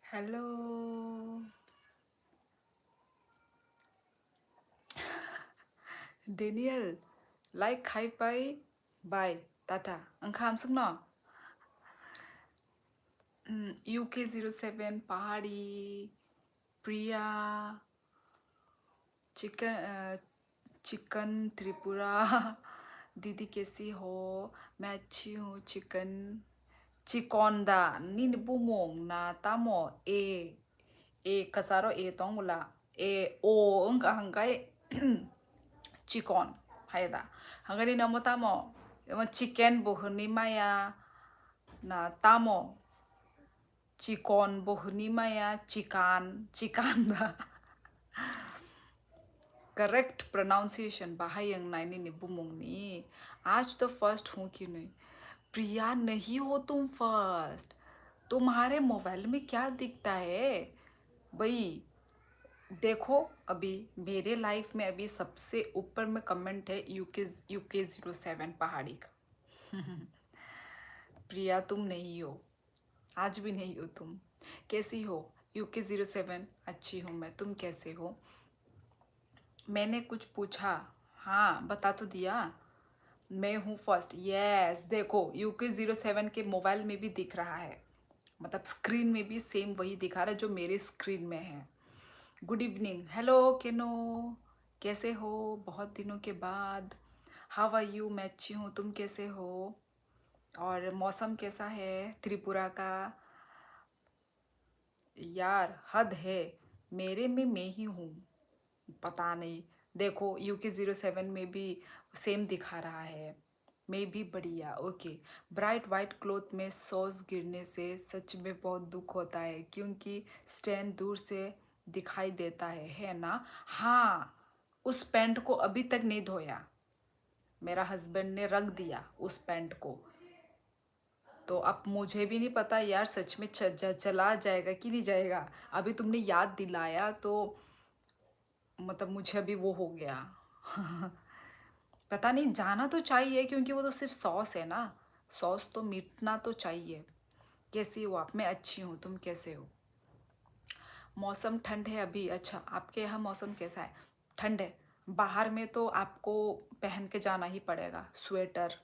Hello. Daniel like खाइबाय bye tata ओंखाम सोंन UK07 पहाड़ी प्रिया चिकन त्रिपुरा दीदी कैसी हो? मैं अच्छी हूँ चिकन चिकोंदा नीन बुमोंग ना तामो ए kasaro e tongula e o engka hangkai chicken हायदा हंगनी नमो तामो चिकेन बोहनी माया ना तामो चिकन बोहनी माया चिकान दा करेक्ट प्रोनाउंसिएशन बाहायंग नाइनी नि बुमुंगनी आज तो फर्स्ट हूँ कि नहीं? प्रिया नहीं हो तुम फर्स्ट। तुम्हारे मोबाइल में क्या दिखता है भाई? देखो अभी मेरे लाइफ में अभी सबसे ऊपर में कमेंट है UK07 पहाड़ी का। प्रिया तुम नहीं हो, आज भी नहीं हो तुम। कैसी हो UK07? अच्छी हूँ मैं, तुम कैसे हो? मैंने कुछ पूछा, हाँ बता तो दिया। मैं हूँ फर्स्ट, यस। देखो UK07 के मोबाइल में भी दिख रहा है, मतलब स्क्रीन में भी सेम वही दिखा रहा है जो मेरे स्क्रीन में है। गुड इवनिंग, हेलो केनो, कैसे हो? बहुत दिनों के बाद। How are you? मैं अच्छी हूँ, तुम कैसे हो? और मौसम कैसा है त्रिपुरा का? यार हद है, मेरे में मैं ही हूँ, पता नहीं। देखो UK07 में भी सेम दिखा रहा है। मैं भी बढ़िया, ओके। ब्राइट वाइट क्लॉथ में सॉस गिरने से सच में बहुत दुख होता है, क्योंकि स्टैंड दूर से दिखाई देता है ना? हाँ, उस पैंट को अभी तक नहीं धोया, मेरा हस्बैंड ने रख दिया उस पैंट को। तो अब मुझे भी नहीं पता यार, सच में चला जाएगा कि नहीं जाएगा। अभी तुमने याद दिलाया तो मतलब मुझे अभी वो हो गया। पता नहीं, जाना तो चाहिए क्योंकि वो तो सिर्फ सॉस है ना, सॉस तो मिटना तो चाहिए। कैसी हो आप? मैं अच्छी हूँ, तुम कैसे हो? मौसम ठंड है अभी। अच्छा, आपके यहाँ मौसम कैसा है? ठंड है। बाहर में तो आपको पहन के जाना ही पड़ेगा स्वेटर,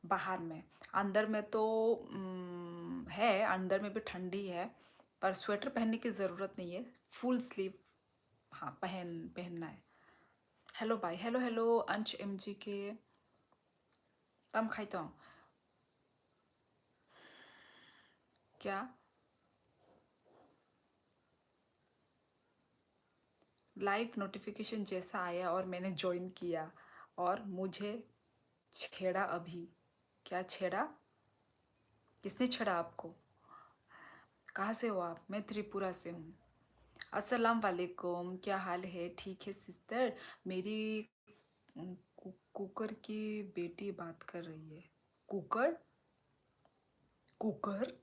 बाहर में। अंदर में तो है, अंदर में भी ठंडी है, पर स्वेटर पहनने की ज़रूरत नहीं है। फुल स्लीव हाँ पहनना है। हेलो भाई, हेलो हेलो अंश MG के तम खाइता हूँ क्या? लाइव नोटिफिकेशन जैसा आया और मैंने ज्वाइन किया और मुझे छेड़ा अभी। क्या छेड़ा? किसने छेड़ा आपको? कहाँ से हो आप? मैं त्रिपुरा से हूँ। अस्सलाम वालेकुम, क्या हाल है? ठीक है सिस्टर। मेरी कुकर की बेटी बात कर रही है। कुकर? कुकर?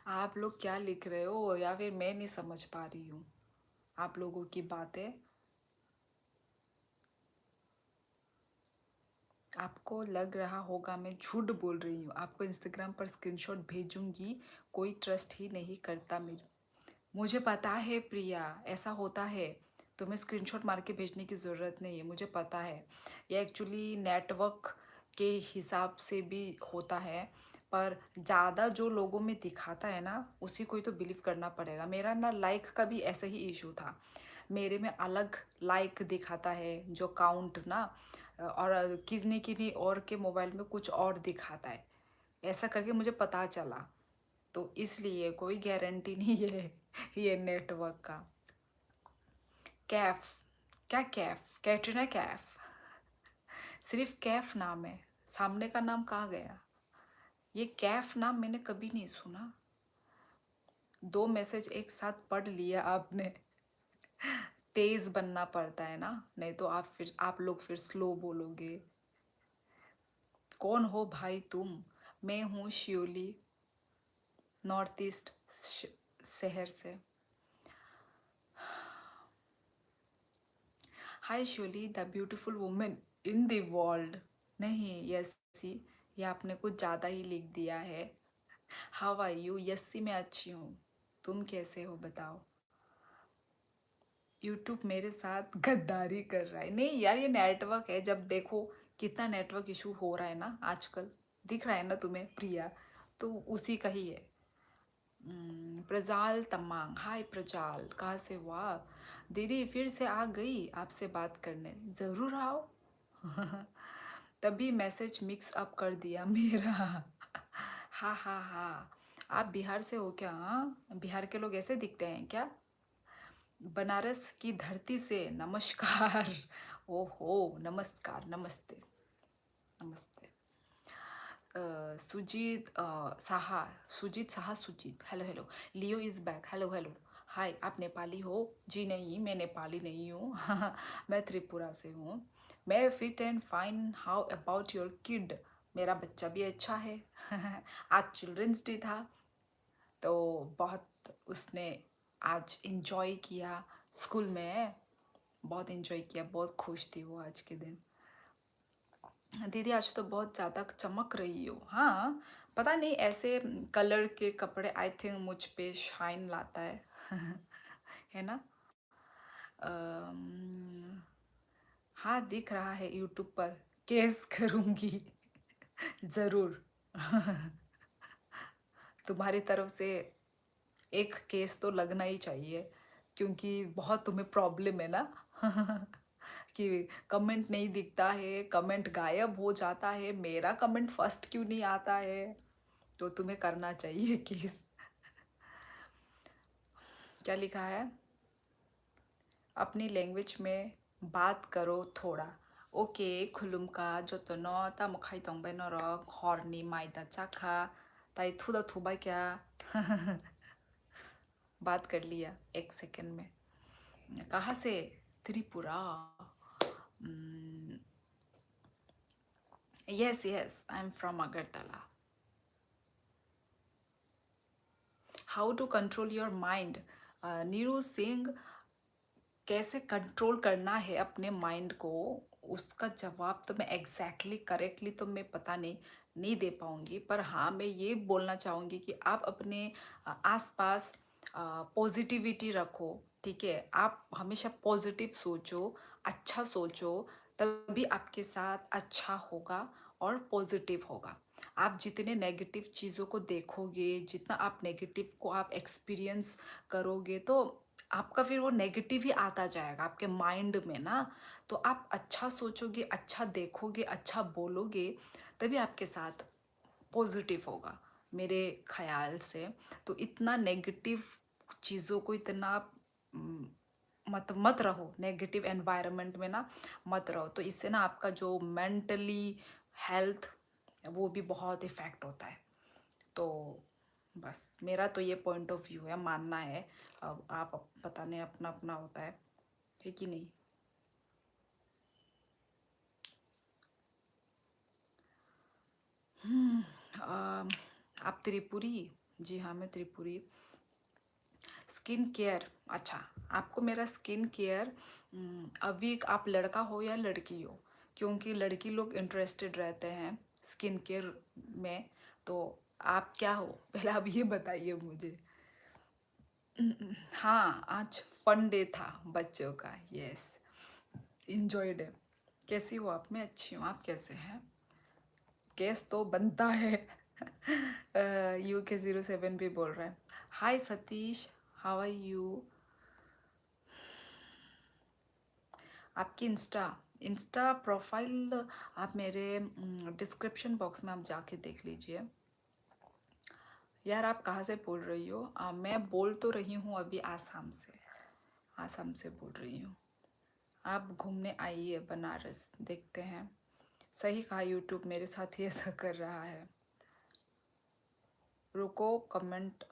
आप लोग क्या लिख रहे हो, या फिर मैं नहीं समझ पा रही हूँ आप लोगों की बातें? आपको लग रहा होगा मैं झूठ बोल रही हूँ। आपको इंस्टाग्राम पर स्क्रीनशॉट भेजूंगी, कोई ट्रस्ट ही नहीं करता मेरी। मुझे पता है प्रिया, ऐसा होता है। तुम्हें स्क्रीनशॉट मार के भेजने की ज़रूरत नहीं है, मुझे पता है। ये एक्चुअली नेटवर्क के हिसाब से भी होता है, पर ज़्यादा जो लोगों में दिखाता है ना, उसी को ही तो बिलीव करना पड़ेगा। मेरा ना लाइक का भी ऐसा ही इशू था। मेरे में अलग लाइक दिखाता है जो काउंट ना, और किसी किन्हीं और के मोबाइल में कुछ और दिखाता है। ऐसा करके मुझे पता चला, तो इसलिए कोई गारंटी नहीं है ये नेटवर्क का। कैफ? क्या कैफ? कैटरीना कैफ? सिर्फ कैफ नाम है, सामने का नाम कहाँ गया? ये कैफ नाम मैंने कभी नहीं सुना। 2 मैसेज एक साथ पढ़ लिया आपने। तेज बनना पड़ता है ना, नहीं तो आप लोग फिर स्लो बोलोगे। कौन हो भाई तुम? मैं हूँ शियोली, नॉर्थ ईस्ट शहर से। Hi Shiuli, the beautiful women in the world. नहीं यसी, ये आपने कुछ ज़्यादा ही लिख दिया है। How are you? यस्सी मैं अच्छी हूँ। तुम कैसे हो बताओ? यूट्यूब मेरे साथ गद्दारी कर रहा है। नहीं यार, ये नेटवर्क है। जब देखो कितना नेटवर्क इशू हो रहा है ना आजकल, दिख रहा है ना तुम्हें प्रिया, तो उसी का ही है। प्रजाल तमांग, हाय प्रजाल, कहाँ से हुआ? दीदी फिर से आ गई आपसे बात करने, ज़रूर आओ। तभी मैसेज मिक्स अप कर दिया मेरा। हाँ हाँ हाँ। आप बिहार से हो क्या? हाँ, बिहार के लोग ऐसे दिखते हैं क्या? बनारस की धरती से नमस्कार। ओहो, नमस्कार, नमस्ते, नमस्ते। Sujit Saha, Sujit Saha, Sujit, hello hello. Leo is back, hello hello. Hi, आप नेपाली हो? जी नहीं, मैं नेपाली नहीं हूँ। मैं त्रिपुरा से हूँ। मैं fit and fine, how about your kid? मेरा बच्चा भी अच्छा है। आज चिल्ड्रंस डे था, तो बहुत उसने आज इन्जॉय किया स्कूल में। बहुत इन्जॉय किया, बहुत खुश थी वो आज के दिन। दीदी आज तो बहुत ज़्यादा चमक रही हो। हाँ, पता नहीं ऐसे कलर के कपड़े आई थिंक मुझ पे शाइन लाता है। है ना? अम्म, हाँ दिख रहा है यूट्यूब पर। केस करूँगी। ज़रूर। तुम्हारी तरफ से एक केस तो लगना ही चाहिए, क्योंकि बहुत तुम्हें प्रॉब्लम है ना। कि कमेंट नहीं दिखता है, कमेंट गायब हो जाता है, मेरा कमेंट फर्स्ट क्यों नहीं आता है? तो तुम्हें करना चाहिए केस। क्या लिखा है? अपनी लैंग्वेज में बात करो थोड़ा। ओके खुलुमका जतनो तामुखाई तंबाय नरक हरनी माइदा चाखा ताई थुदा थुबाय क्या। बात कर लिया एक सेकंड में। कहाँ से? Tripura. Yes yes, I am from Agartala. How to control your mind? Neeru Singh, कैसे कंट्रोल करना है अपने माइंड को, उसका जवाब तो मैं एग्जैक्टली करेक्टली तो मैं पता नहीं दे पाऊँगी, पर हाँ मैं ये बोलना चाहूँगी कि आप अपने आसपास पॉजिटिविटी रखो। ठीक है, आप हमेशा पॉजिटिव सोचो, अच्छा सोचो, तभी आपके साथ अच्छा होगा और पॉजिटिव होगा। आप जितने नेगेटिव चीज़ों को देखोगे, जितना आप नेगेटिव को आप एक्सपीरियंस करोगे, तो आपका फिर वो नेगेटिव ही आता जाएगा आपके माइंड में ना। तो आप अच्छा सोचोगे, अच्छा देखोगे, अच्छा बोलोगे, तभी आपके साथ पॉजिटिव होगा मेरे ख्याल से। तो इतना नेगेटिव चीज़ों को इतना म, मत मत रहो, नेगेटिव एनवायरनमेंट में ना मत रहो। तो इससे ना आपका जो मेंटली हेल्थ, वो भी बहुत इफ़ेक्ट होता है। तो बस मेरा तो ये पॉइंट ऑफ व्यू है, मानना है। अब आप पता नहीं, अपना अपना होता है कि नहीं? आप त्रिपुरी? जी हाँ, मैं त्रिपुरी। स्किन केयर, अच्छा, आपको मेरा स्किन केयर, अभी आप लड़का हो या लड़की हो? क्योंकि लड़की लोग इंटरेस्टेड रहते हैं स्किन केयर में। तो आप क्या हो? पहले आप ये बताइए मुझे। हाँ, आज फन डे था बच्चों का। यस, इंजॉयड है। कैसी हो आप? मैं अच्छी हूँ, आप कैसे हैं? केस तो बनता है। UK07 भी बोल रहा है। हाय सतीश, हाउ आर यू? आपकी इंस्टा इंस्टा प्रोफाइल आप मेरे डिस्क्रिप्शन बॉक्स में आप जाके देख लीजिए। यार आप कहाँ से बोल रही हो? मैं बोल तो रही हूँ अभी आसाम से। आसाम से बोल रही हूँ। आप घूमने आइए बनारस, देखते हैं। सही कहा, यूट्यूब मेरे साथ ही ऐसा कर रहा है। रुको, कमेंट।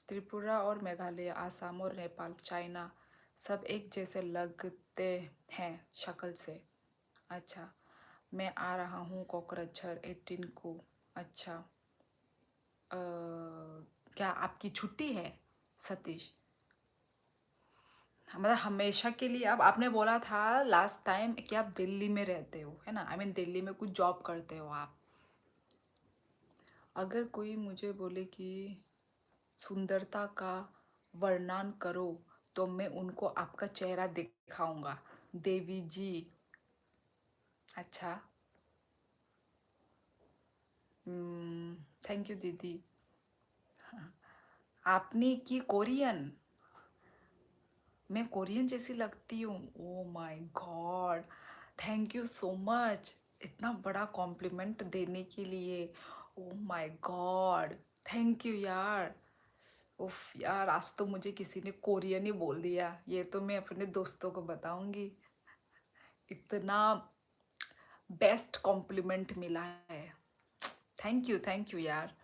त्रिपुरा और मेघालय, आसाम और नेपाल, चाइना, सब एक जैसे लगते हैं शक्ल से। अच्छा, मैं आ रहा हूँ कोकराझार 18 को। अच्छा, क्या आपकी छुट्टी है सतीश? मतलब हमेशा के लिए? अब आपने बोला था लास्ट टाइम कि आप दिल्ली में रहते हो, है ना? आई मीन दिल्ली में कुछ जॉब करते हो आप। अगर कोई मुझे बोले कि सुंदरता का वर्णन करो तो मैं उनको आपका चेहरा दिखाऊंगा। देवी जी। अच्छा। थैंक यू दीदी। आपने की कोरियन। मैं कोरियन जैसी लगती हूँ। ओ my God. Thank you so much इतना बड़ा कॉम्प्लीमेंट देने के लिए। ओ माय गॉड। थैंक यू यार। उफ यार, आज तो मुझे किसी ने कोरियन ही बोल दिया। ये तो मैं अपने दोस्तों को बताऊंगी। इतना बेस्ट कॉम्प्लीमेंट मिला है। थैंक यू यार।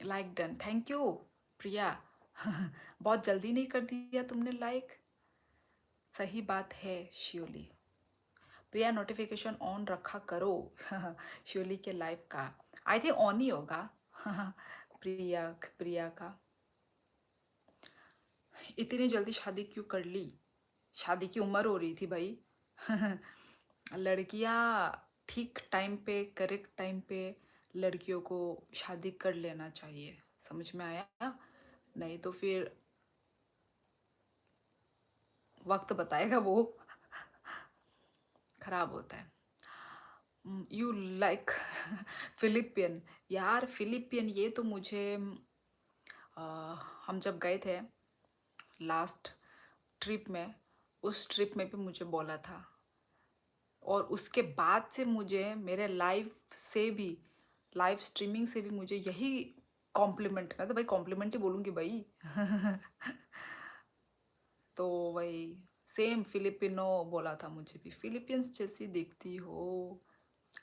Like done. थैंक यू प्रिया। बहुत जल्दी नहीं कर दिया तुमने लाइक। सही बात है श्योली। प्रिया नोटिफिकेशन ऑन रखा करो। श्योली के लाइव का आई थिंक ऑन ही होगा। प्रिया प्रिया का। इतनी जल्दी शादी क्यों कर ली? शादी की उम्र हो रही थी भाई। लड़कियां ठीक टाइम पे करेक्ट टाइम पे लड़कियों को शादी कर लेना चाहिए। समझ में आया? नहीं तो फिर वक्त बताएगा वो। खराब होता है। You like Philippian. यार फिलिपियन ये तो मुझे अ, हम जब गए थे लास्ट ट्रिप में, उस ट्रिप में भी मुझे बोला था। और उसके बाद से मुझे मेरे लाइव से भी, लाइव स्ट्रीमिंग से भी मुझे यही कॉम्प्लीमेंट, मैं तो भाई कॉम्प्लीमेंट ही बोलूँगी भाई। तो वही सेम फिलिपिनो बोला था मुझे भी, फिलीपींस जैसी दिखती हो।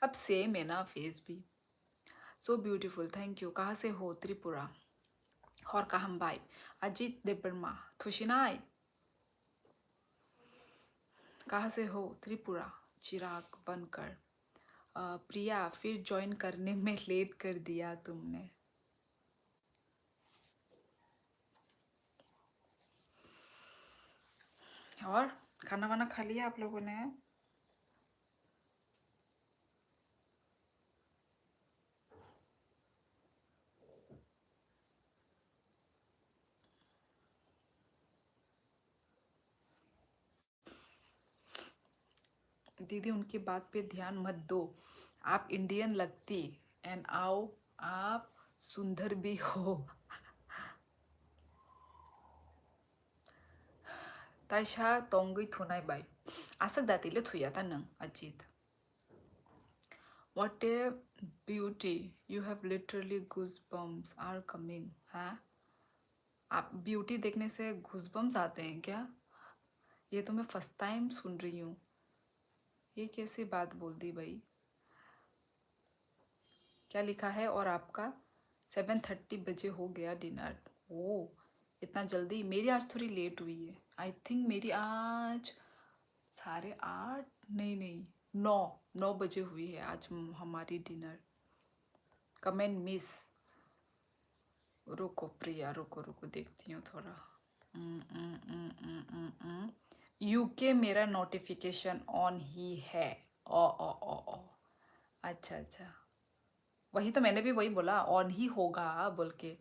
अब सेम है ना फेस भी। So beautiful. Thank you. कहाँ से हो? त्रिपुरा। और कहम भाई अजीत देवर्मा थुशिनाई। कहाँ से हो? त्रिपुरा। चिराग बनकर। प्रिया फिर ज्वाइन करने में लेट कर दिया तुमने। और खाना वाना खा लिया आप लोगों ने? दीदी उनकी बात पे ध्यान मत दो। आप इंडियन लगती एंड आओ, आप सुंदर भी हो। ताइशा तोंगई थुनाई बाई आसक दातिले थुयाता नंग Ajit. What a beauty! You have literally goosebumps are coming. हाँ, आप ब्यूटी देखने से घूसबम्स आते हैं क्या? ये तो मैं फर्स्ट टाइम सुन रही हूँ। ये कैसी बात बोल दी भाई? क्या लिखा है? और आपका 7:30 बजे हो गया डिनर। ओ इतना जल्दी? मेरी आज थोड़ी लेट हुई है। आई थिंक मेरी आज 8:30, नहीं 9 बजे हुई है आज हमारी डिनर। Comment miss. रुको प्रिया, रुको रुको देखती हूँ थोड़ा। यूके मेरा नोटिफिकेशन ऑन ही है। ओ अच्छा अच्छा, वही तो मैंने भी वही बोला, ऑन ही होगा बोल के।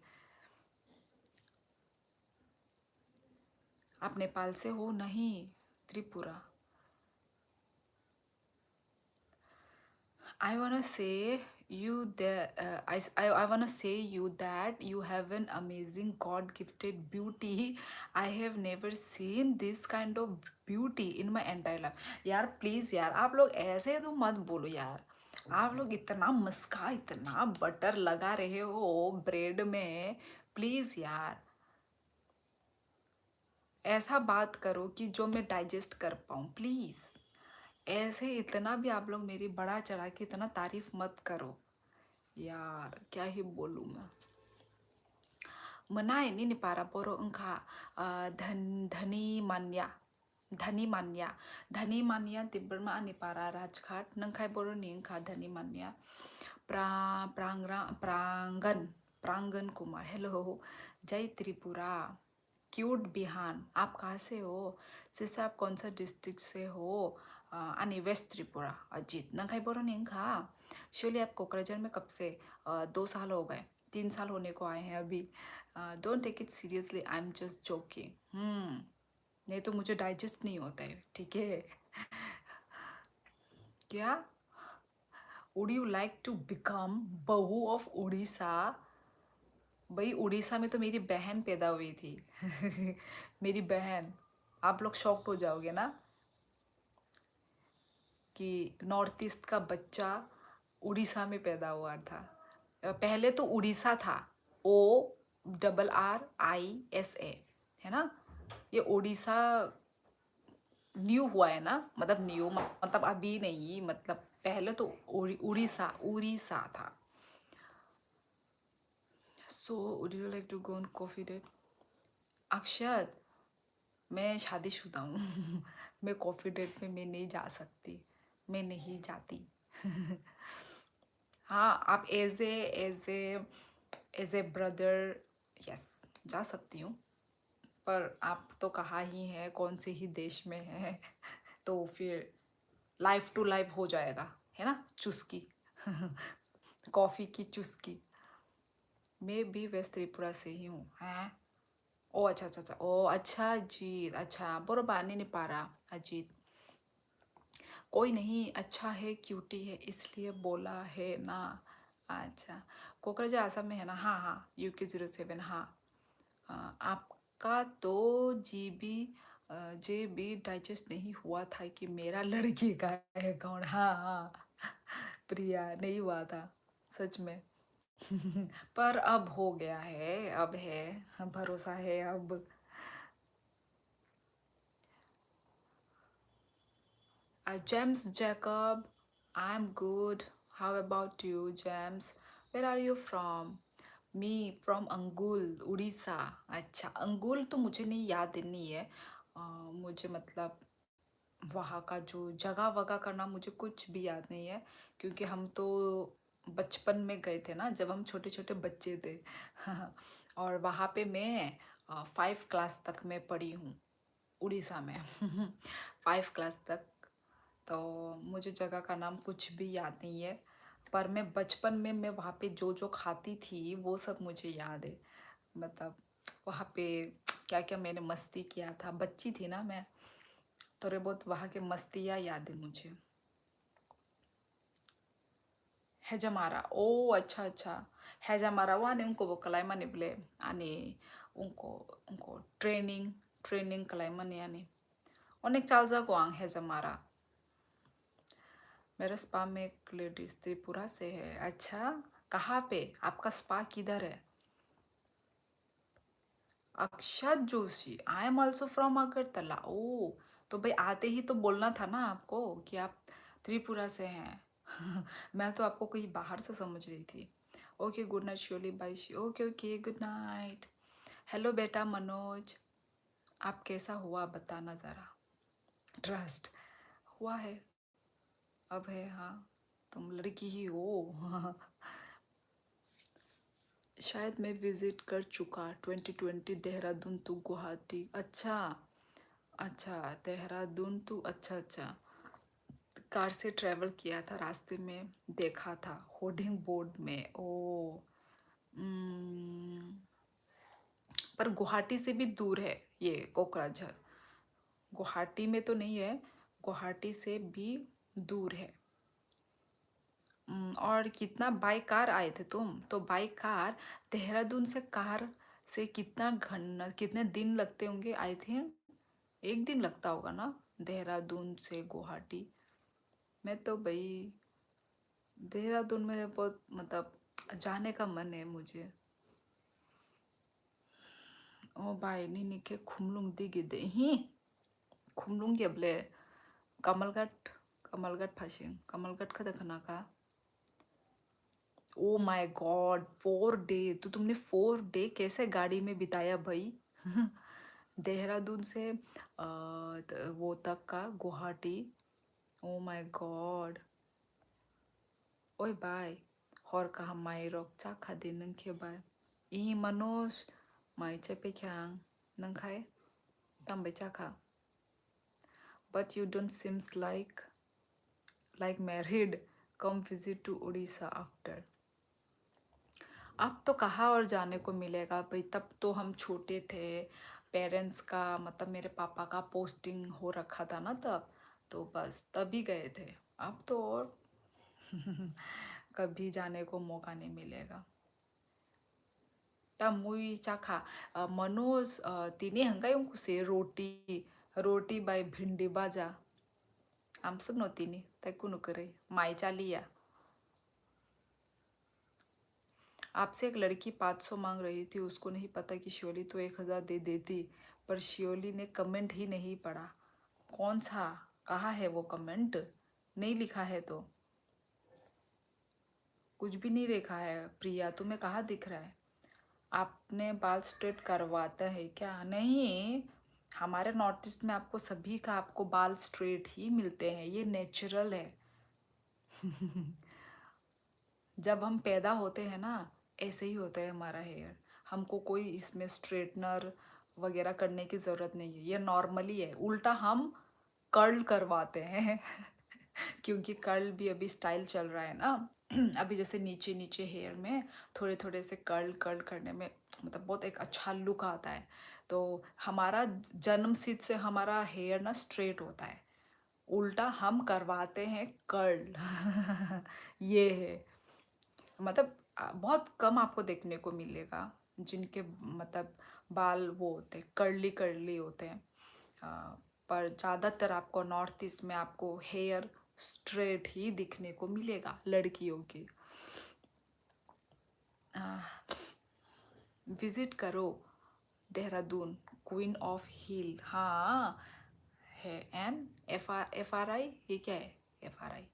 आप नेपाल से हो? नहीं, Tripura. I wanna say you that I wanna say you that you have an amazing God gifted beauty. I have never seen this kind of beauty in my entire life. यार प्लीज़ यार, आप लोग ऐसे तो मत बोलो यार। आप लोग इतना मस्का, इतना बटर लगा रहे हो ब्रेड में। प्लीज़ यार, ऐसा बात करो कि जो मैं डाइजेस्ट कर पाऊँ प्लीज़। ऐसे इतना भी आप लोग मेरी बड़ा चढ़ा के इतना तारीफ मत करो यार। क्या ही बोलूँ मैं। मनाए नी पारा बोरो उनका धनी मान्या, धनी मान्या, धनी मान्या तिब्बरमा निपारा राजघाट नंखाई बोरो निंखा धनी मान्या। प्रांगन, प्रांगन कुमार। हेलो जय त्रिपुरा। क्यूट बिहान। आप कहाँ से हो सिस्टर? आप कौन सा डिस्ट्रिक्ट से हो? अनि वेस्ट त्रिपुरा। अजीत नंखाई बोरो निंखा। श्योरली आप कोकराझार में कब से 2 साल हो गए, 3 साल होने को आए हैं अभी। Don't take it seriously, I am just joking. नहीं तो मुझे डाइजेस्ट नहीं होता है, ठीक है। क्या? Would you like to become बहू ऑफ उड़ीसा? भाई उड़ीसा में तो मेरी बहन पैदा हुई थी। मेरी बहन। आप लोग शॉक्ड हो जाओगे ना कि नॉर्थ ईस्ट का बच्चा उड़ीसा में पैदा हुआ था। पहले तो उड़ीसा था, ORRISA, है ना। ये उड़ीसा न्यू हुआ है ना, मतलब न्यू मतलब अभी नहीं, मतलब पहले तो उड़ीसा उड़ीसा था। So would you like to go on coffee date? Akshat, मैं शादीशुदा हूँ। मैं कॉफ़ी डेट में मैं नहीं जा सकती, मैं नहीं जाती। हाँ, आप एज ए ब्रदर, यस, जा सकती हूँ। पर आप तो कहाँ ही है, कौन से ही देश में है। तो फिर लाइफ टू लाइफ हो जाएगा, है ना, चुस्की। कॉफ़ी की चुस्की। मैं भी वेस्ट त्रिपुरा से ही हूँ। हैं? ओ अच्छा अच्छा अच्छा, ओ अच्छा अजीत, अच्छा बरोबर नहीं नहीं पा रहा अजीत। कोई नहीं, अच्छा है, क्यूटी है, इसलिए बोला है ना। अच्छा, कोकराझार आसाम में है ना। हाँ हाँ, UK07। हाँ। आपका तो जीबी JB डाइजेस्ट नहीं हुआ था कि मेरा लड़की का है कौन। हाँ हाँ। प्रिया नहीं हुआ था, सच में। पर अब हो गया है, अब है, भरोसा है अब। James Jacob, I'm good. How about you, James? Where are you from? Me from अंगुल, उड़ीसा। अच्छा, अंगुल तो मुझे नहीं याद नहीं है। मुझे मतलब वहाँ का जो जगह वगह का नाम मुझे कुछ भी याद नहीं है, क्योंकि हम तो बचपन में गए थे ना, जब हम छोटे छोटे बच्चे थे। और वहाँ पे मैं 5 क्लास तक मैं पढ़ी हूँ, उड़ीसा में। 5 क्लास तक। तो मुझे जगह का नाम कुछ भी याद नहीं है, पर मैं बचपन में मैं वहाँ पे जो जो खाती थी वो सब मुझे याद है। मतलब वहाँ पे क्या क्या मैंने मस्ती किया था, बच्ची थी ना मैं। थोड़े बहुत वहाँ के मस्तियाँ याद है मुझे। Hejamara, oh अच्छा अच्छा। Hejamara wane unko bo kalai mani bले ani unko training kalai mani ani onek चाल जा गोआंग Hejamara। मेरा स्पा में एक लेडीज त्रिपुरा से है। अच्छा, कहाँ पे आपका स्पा किधर है? Akshat Joshi, I am also from Agartala. ओ, तो भाई आते ही तो बोलना था ना आपको कि आप त्रिपुरा से हैं। मैं तो आपको कहीं बाहर से समझ रही थी। Okay, good night surely, bye. Okay okay, good night. Hello बेटा मनोज, आप कैसा हुआ बताना ज़रा। ट्रस्ट हुआ है, अब है। हाँ, तुम लड़की ही हो। शायद मैं विज़िट कर चुका 2020 देहरादून टू गुवाहाटी। अच्छा अच्छा, देहरादून टू, अच्छा अच्छा। कार से ट्रैवल किया था, रास्ते में देखा था होर्डिंग बोर्ड में। ओ, उम्म, पर गुवाहाटी से भी दूर है ये कोकराझार। गुवाहाटी में तो नहीं है, गुवाहाटी से भी दूर है। और कितना बाई कार आए थे तुम? तो बाई कार देहरादून से कार से कितने दिन लगते होंगे? आई थिंक 1 दिन लगता होगा ना, देहरादून से गुवाहाटी। मैं तो भाई देहरादून में बहुत मतलब जाने का मन है मुझे। ओ भाई नी के खुमलुंग दिगिदे ही खुमलुंग गेबले कमलगढ़ कमलगढ़ फाशिंग कमलगढ़ का देखना का। ओ माय गॉड, 4 डे! तो तुमने 4 डे कैसे गाड़ी में बिताया भाई? देहरादून से वो तक का गुवाहाटी। Oh my god. ओए बाय, हर कहा माई रक चाखा दे नंखे बाय। ई मनोज माई चेपे ख्यांग नंखाय तंबे चाखा। But you don't seems like married. Come visit to Orissa after. अब तो कहाँ और जाने को मिलेगा भाई, तब तो हम छोटे थे। पेरेंट्स का मतलब मेरे पापा का पोस्टिंग हो रखा था ना तब, तो बस तभी गए थे। अब तो और कभी जाने को मौका नहीं मिलेगा। तब मुई चाखा मनोज तिनी हंगाई उनको से रोटी रोटी बाय भिंडी बाजा आमसक नो तिनी तैकुनु करे माई चालिया। आपसे एक लड़की 500 मांग रही थी, उसको नहीं पता कि शियोली तो 1000 दे देती, पर शियोली ने कमेंट ही नहीं पढ़ा। कौन सा, कहाँ है वो कमेंट? नहीं लिखा है तो कुछ भी नहीं लिखा है। प्रिया तुम्हें कहाँ दिख रहा है? आपने बाल स्ट्रेट करवाता है क्या? नहीं, हमारे नॉर्थ ईस्ट में आपको सभी का आपको बाल स्ट्रेट ही मिलते हैं, ये नेचुरल है। जब हम पैदा होते हैं ना, ऐसे ही होता है हमारा हेयर। हमको कोई इसमें स्ट्रेटनर वगैरह करने की ज़रूरत नहीं है, ये नॉर्मली है। उल्टा हम कर्ल करवाते हैं क्योंकि कर्ल भी अभी स्टाइल चल रहा है ना। अभी जैसे नीचे नीचे हेयर में थोड़े थोड़े से कर्ल कर्ल करने में मतलब बहुत एक अच्छा लुक आता है। तो हमारा जन्म सिद्ध से हमारा हेयर ना स्ट्रेट होता है, उल्टा हम करवाते हैं कर्ल। ये है मतलब बहुत कम आपको देखने को मिलेगा जिनके मतलब बाल वो होते हैं कर्ली कर्ली होते हैं। पर ज़्यादातर आपको नॉर्थ ईस्ट में आपको हेयर स्ट्रेट ही दिखने को मिलेगा लड़कियों की। विजिट करो देहरादून, क्वीन ऑफ हिल। हाँ है। एन एफ आर आई, ये क्या है एफ आर आई?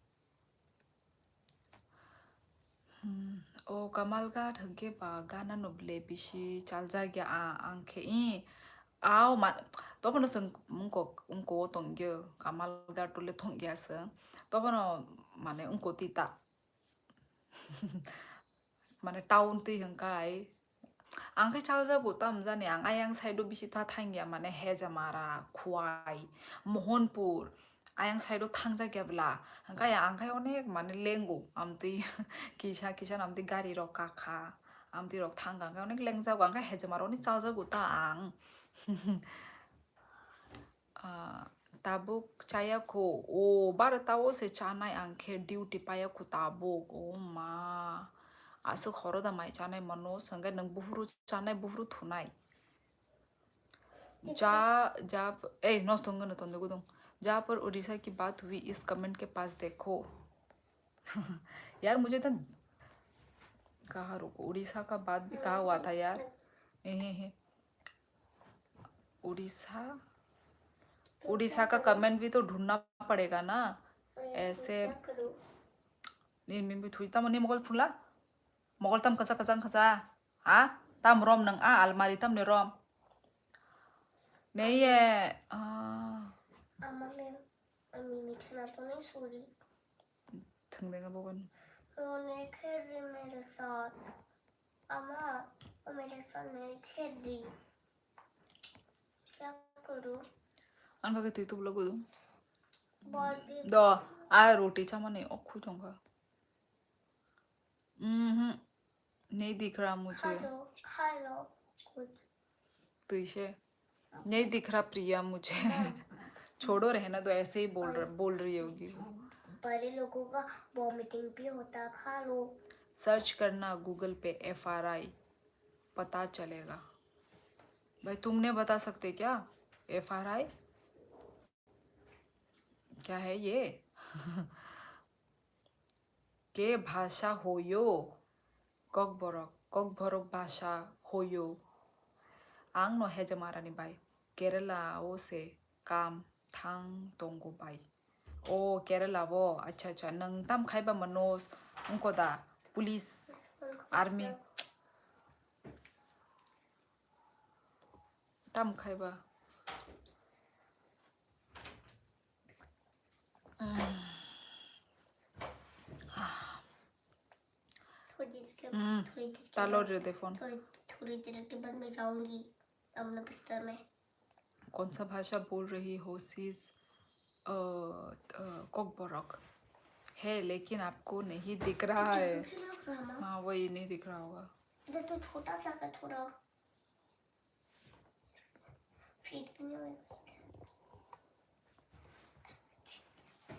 ओ कमाल का ढगे बा गाना नोबले बिशी चाल जागिया आंखे इ आओ मा तो बनो सं उनको तोंगे कमाल का टोले तोंगे सं तो बनो माने उनको तीता माने टाउन ती हंकाई आंखे चाल जागो तम जाने आं आयांग साइडो बिशी था थांगिया माने हेजामारा खुआई मोहनपुर आयांग साइडो थांग जागियाब्ला हंकाय आंखाय अनेक माने लेंगो आमती किसा किसा आमती गाड़ी रक काखा आमती रक थांगा आंखाय अनेक लेंग जागो आंखाय हेजामारा अनेक चाल जागो ता आं tabuk caya ko o bara tawo se chanai angke duty paya ko tabuk o ma asu horoda mai chanai mano sangai nang buhuru chanai buhuru thunai जा जा ए नॉस होंगे ना तुम देखो तुम जहाँ पर उड़ीसा की बात हुई इस कमेंट के पास देखो। यार मुझे तो कहाँ रुको, उड़ीसा का बात भी कहाँ हुआ था यार? उड़ीसा उड़ीसा का कमेंट भी तो ढूंढना पड़ेगा ना ऐसे। nin bi thui tam ni mogol phula mogol tam kasa kasa kasa ha tam rom nang a almari tam ni rom नहीं है थंगदेगा बोगन उन्होंने खेली मेरे साथ अम्मा और मेरे साथ नहीं खेली, क्या करूं? अन बगे ती तू लोगो बहुत भी दो आ रोटी चामने ओखु जोंगा नहीं दिख रहा मुझे। खा लो कुछ तो इसे नहीं दिख रहा प्रिया मुझे। छोड़ो रहना, तो ऐसे ही बोल रही होगी। बड़े लोगों का वॉमिटिंग भी होता, खा लो। सर्च करना गूगल पे FRI, पता चलेगा। भाई तुमने बता सकते क्या FRI क्या है ये? के भाषा होयो कक भरक भाषा होयो आंग नो है जमारानी बाई केरला ओ से काम थांग तोंगो बाई ओ केरला वो अच्छा अच्छा नंग तम खाइबा मनोज उनको दा पुलिस आर्मी तम खाइबा तालो रे दे फोन। थोड़ी देर के बाद मैं जाऊंगी अपने बिस्तर में। कौन सा भाषा बोल रही हो सीज कोकबोरक है लेकिन आपको नहीं दिख रहा है। मुझे लग रहा ना हाँ वही नहीं दिख रहा होगा। इधर तो छोटा सा का थोड़ा फिट भी नहीं होगा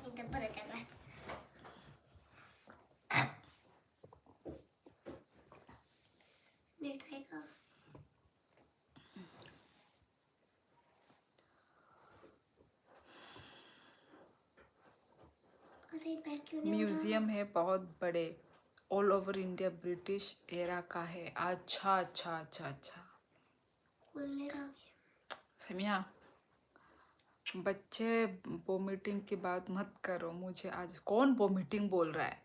इधर बड़ा जगह है नेट आएगा अरे बैग क्यों नहीं हो रहा म्यूजियम है बहुत बड़े, all over India, British era का है। अच्छा अच्छा अच्छा अच्छा। खुलने रहा समिया, बच्चे वोमिटिंग की बात मत करो मुझे आज। कौन वोमिटिंग बोल रहा है?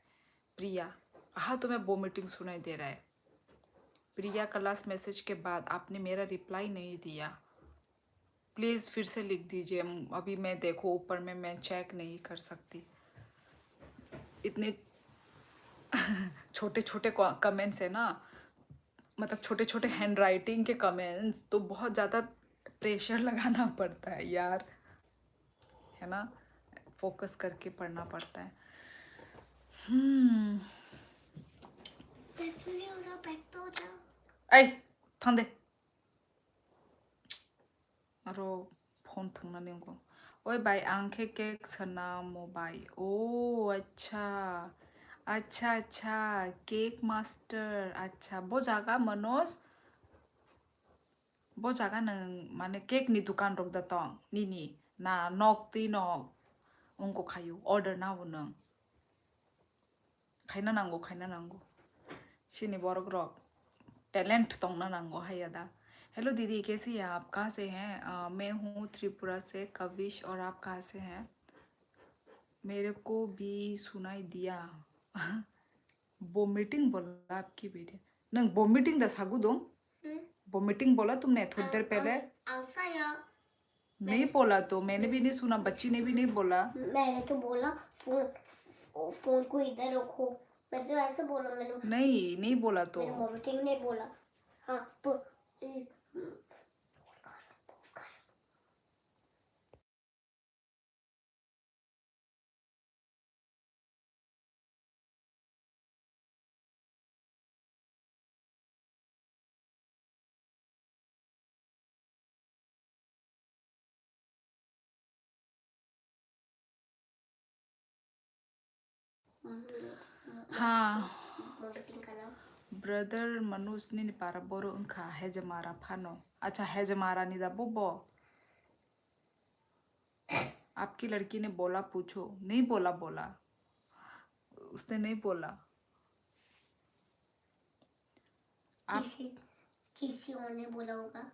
प्रिया। हाँ तुम्हें वोमिटिंग सुनाई दे रहा है। प्रिया का लास्ट मैसेज के बाद आपने मेरा रिप्लाई नहीं दिया, प्लीज़ फिर से लिख दीजिए। अभी मैं देखो ऊपर में मैं चेक नहीं कर सकती। इतने छोटे छोटे कमेंट्स है ना, मतलब छोटे छोटे हैंड राइटिंग के कमेंट्स, तो बहुत ज़्यादा प्रेशर लगाना पड़ता है यार, है ना, फोकस करके पढ़ना पड़ता है। बैग क्यों नहीं हो रहा बैग तो हो जा ऐ थांदे आरो फोन थंनानै को ओए बाय आंखे केक सना मोबाइल। ओ अच्छा अच्छा अच्छा, केक मास्टर। अच्छा बो जागा मनोज, बो जागा नों माने केक नि दुकान रok दा tong nini ना नक ती नक उनको खायो ऑर्डर ना वो नों खायना नांगौ सिनि बरक रक टैलेंट तंगना नांगौ हाया दा। हेलो दीदी कैसी है आप, कहाँ से हैं? मैं हूँ त्रिपुरा से कविश, और आप कहाँ से हैं? मेरे को भी सुनाई दिया। वोमिटिंग बोला आपकी बेटी। नंग वोमिटिंग दा सागु दो, वोमिटिंग बोला तुमने थोड़ी देर पहले। आंसा या नहीं बोला तो मैंने भी नहीं सुना, बच्ची ने भी नहीं बोला। मैंने तो बोला फोन को इधर रखो मैंने तो ऐसे बोला मैंने नहीं बोला तो। मेरे वोमिटिंग नहीं बोला हाँ तो हाँ वोमिटिंग का नाम ब्रदर मनोज ने पारा बोरो उनका हेजमारा फानो। अच्छा हेजमारा निदा बोबो, आपकी लड़की ने बोला पूछो। नहीं बोला, बोला उसने नहीं बोला। आप किसी और ने बोला होगा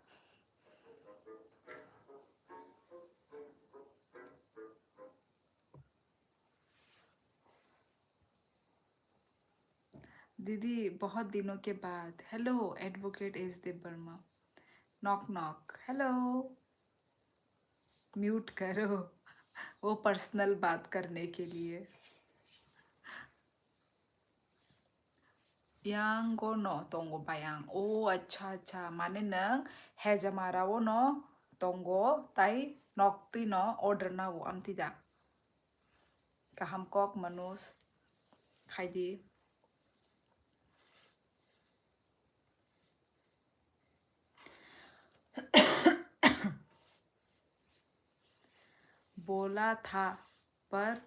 दीदी बहुत दिनों के बाद। Hello advocate S Debbarma. Knock knock. Hello mute करो, वो पर्सनल बात करने के लिए। यांगो नो तोंगो बायांग। ओ अच्छा अच्छा, माने नंग हेजमारा वो नो तोंगो ताई नॉकती नो ऑर्डर ना वो आमतीदा kaham kok manus खाइदी। बोला था पर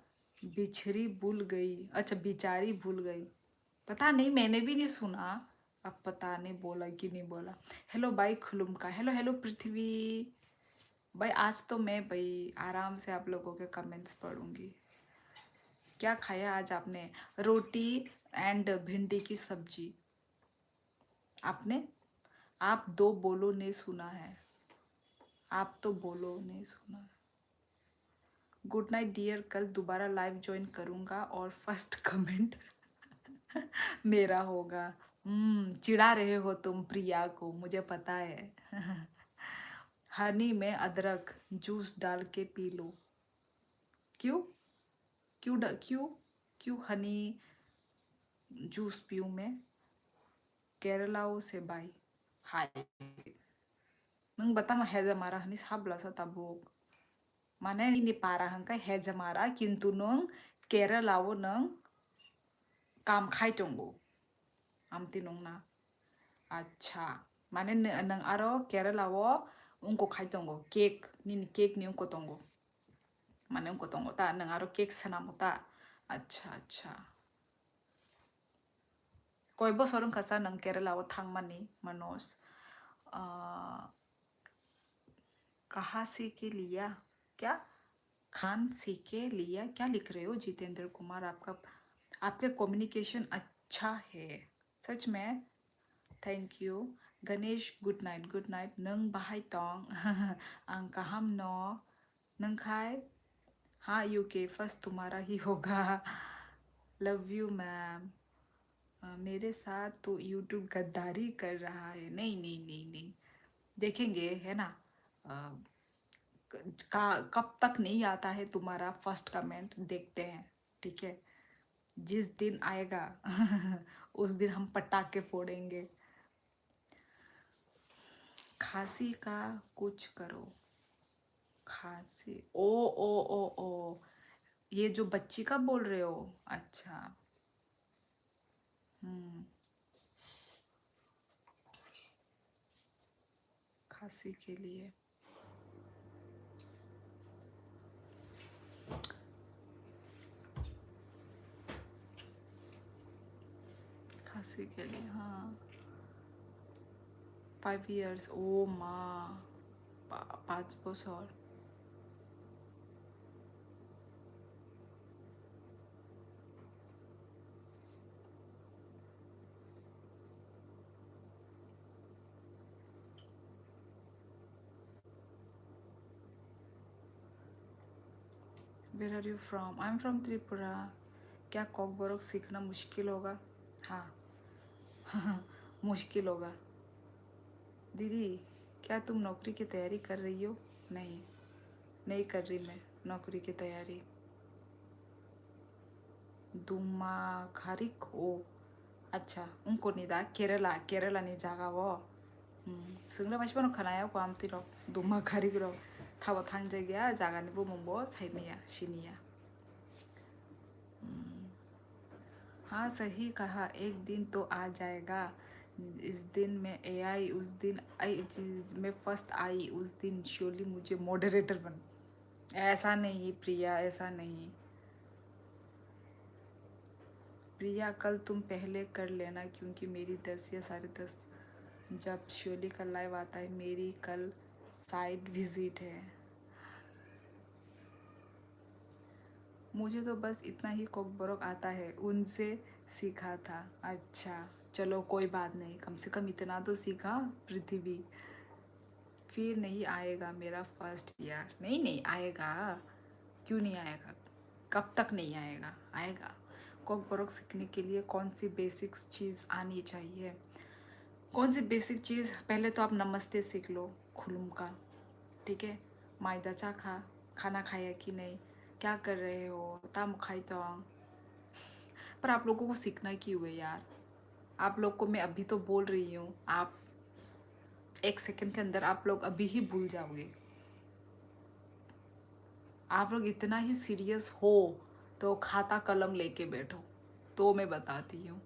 बिछरी भूल गई। अच्छा बिचारी भूल गई, पता नहीं मैंने भी नहीं सुना। अब पता नहीं बोला कि नहीं बोला। हेलो भाई खुलुम का। हेलो हेलो पृथ्वी भाई। आज तो मैं भाई आराम से आप लोगों के कमेंट्स पढ़ूंगी। क्या खाया आज आपने? रोटी एंड भिंडी की सब्जी। आपने? आप दो बोलो नहीं सुना है, आप तो बोलो नहीं सुना है। गुड नाइट डियर, कल दोबारा लाइव ज्वाइन करूँगा और फर्स्ट कमेंट मेरा होगा। चिढ़ा रहे हो तुम प्रिया को, मुझे पता है। हनी में अदरक जूस डाल के पी लो। क्यों क्यों क्यों हनी जूस पीऊँ मैं? केरलाओ से बाई हाय। नंग बता मा हेजमारा हनी साबला सा tabuk. Mana ini parah hangkai hejamara kintu nung केरलाव नों काम खायदंगौ आमति नंना अच्छा माने नों आरो केरलाव उनको खायदंगौ केक नि उनको दंगौ माने उनको दंगौ ता नों आरो केक सनामो ता अच्छा अच्छा कय बोसोर ओंखासा नों केरलाव थांमानि मनोज कहाँ से के लिया क्या खान से के लिया क्या लिख रहे हो जितेंद्र कुमार आपके कम्युनिकेशन अच्छा है सच में thank you Ganesh good night नों बाहाय दं आं गाहाम न नोंखाय हाँ यूके फर्स्ट तुम्हारा ही होगा लव यू मैम मेरे साथ तो यूट्यूब गद्दारी कर रहा है नहीं नहीं नहीं नहीं देखेंगे है ना कब तक नहीं आता है तुम्हारा फर्स्ट कमेंट देखते हैं ठीक है जिस दिन आएगा उस दिन हम पटाखे फोड़ेंगे खांसी का कुछ करो खांसी ओ ये जो बच्ची का बोल रहे हो अच्छा खांसी के लिए खांसी के लिए हाँ 5 years ओ माँ 5 বছর Where are you from? I'm from Tripura क्या कॉकबोरक सीखना मुश्किल होगा हाँ मुश्किल होगा दीदी क्या तुम नौकरी की तैयारी कर रही हो नहीं कर रही मैं नौकरी की तैयारी दुमा खारिक ओ अच्छा उनको निदा केरला नि जागा वो सोंग्रा मानसिफोरनाव खोनायाव को आमतिराव दुमा खारिकराव थावा थांजायगाया जागानिबो मुंबो साइमिया सिनिया हाँ सही कहा एक दिन तो आ जाएगा इस दिन में एआई उस दिन मैं फर्स्ट आई उस दिन श्योरली मुझे मॉडरेटर बन ऐसा नहीं प्रिया ऐसा नहीं प्रिया कल तुम पहले कर लेना क्योंकि मेरी 10 या 10:30 जब श्योरली का लाइव आता है मेरी कल साइड विजिट है मुझे तो बस इतना ही कोकबोरक आता है उनसे सीखा था अच्छा चलो कोई बात नहीं कम से कम इतना तो सीखा पृथ्वी फिर नहीं आएगा मेरा फर्स्ट ईयर नहीं आएगा क्यों नहीं आएगा कब तक नहीं आएगा आएगा कोकबोरक सीखने के लिए कौन सी बेसिक्स चीज़ आनी चाहिए कौन सी बेसिक चीज़ पहले तो आप नमस्ते सीख लो खुलुम का ठीक है मायदा चा खाना खाया कि नहीं क्या कर रहे हो ताम खाई तो पर आप लोगों को सीखना क्यों है यार आप लोग को मैं अभी तो बोल रही हूँ आप 1 सेकंड के अंदर आप लोग अभी ही भूल जाओगे आप लोग इतना ही सीरियस हो तो खाता कलम लेके बैठो तो मैं बताती हूँ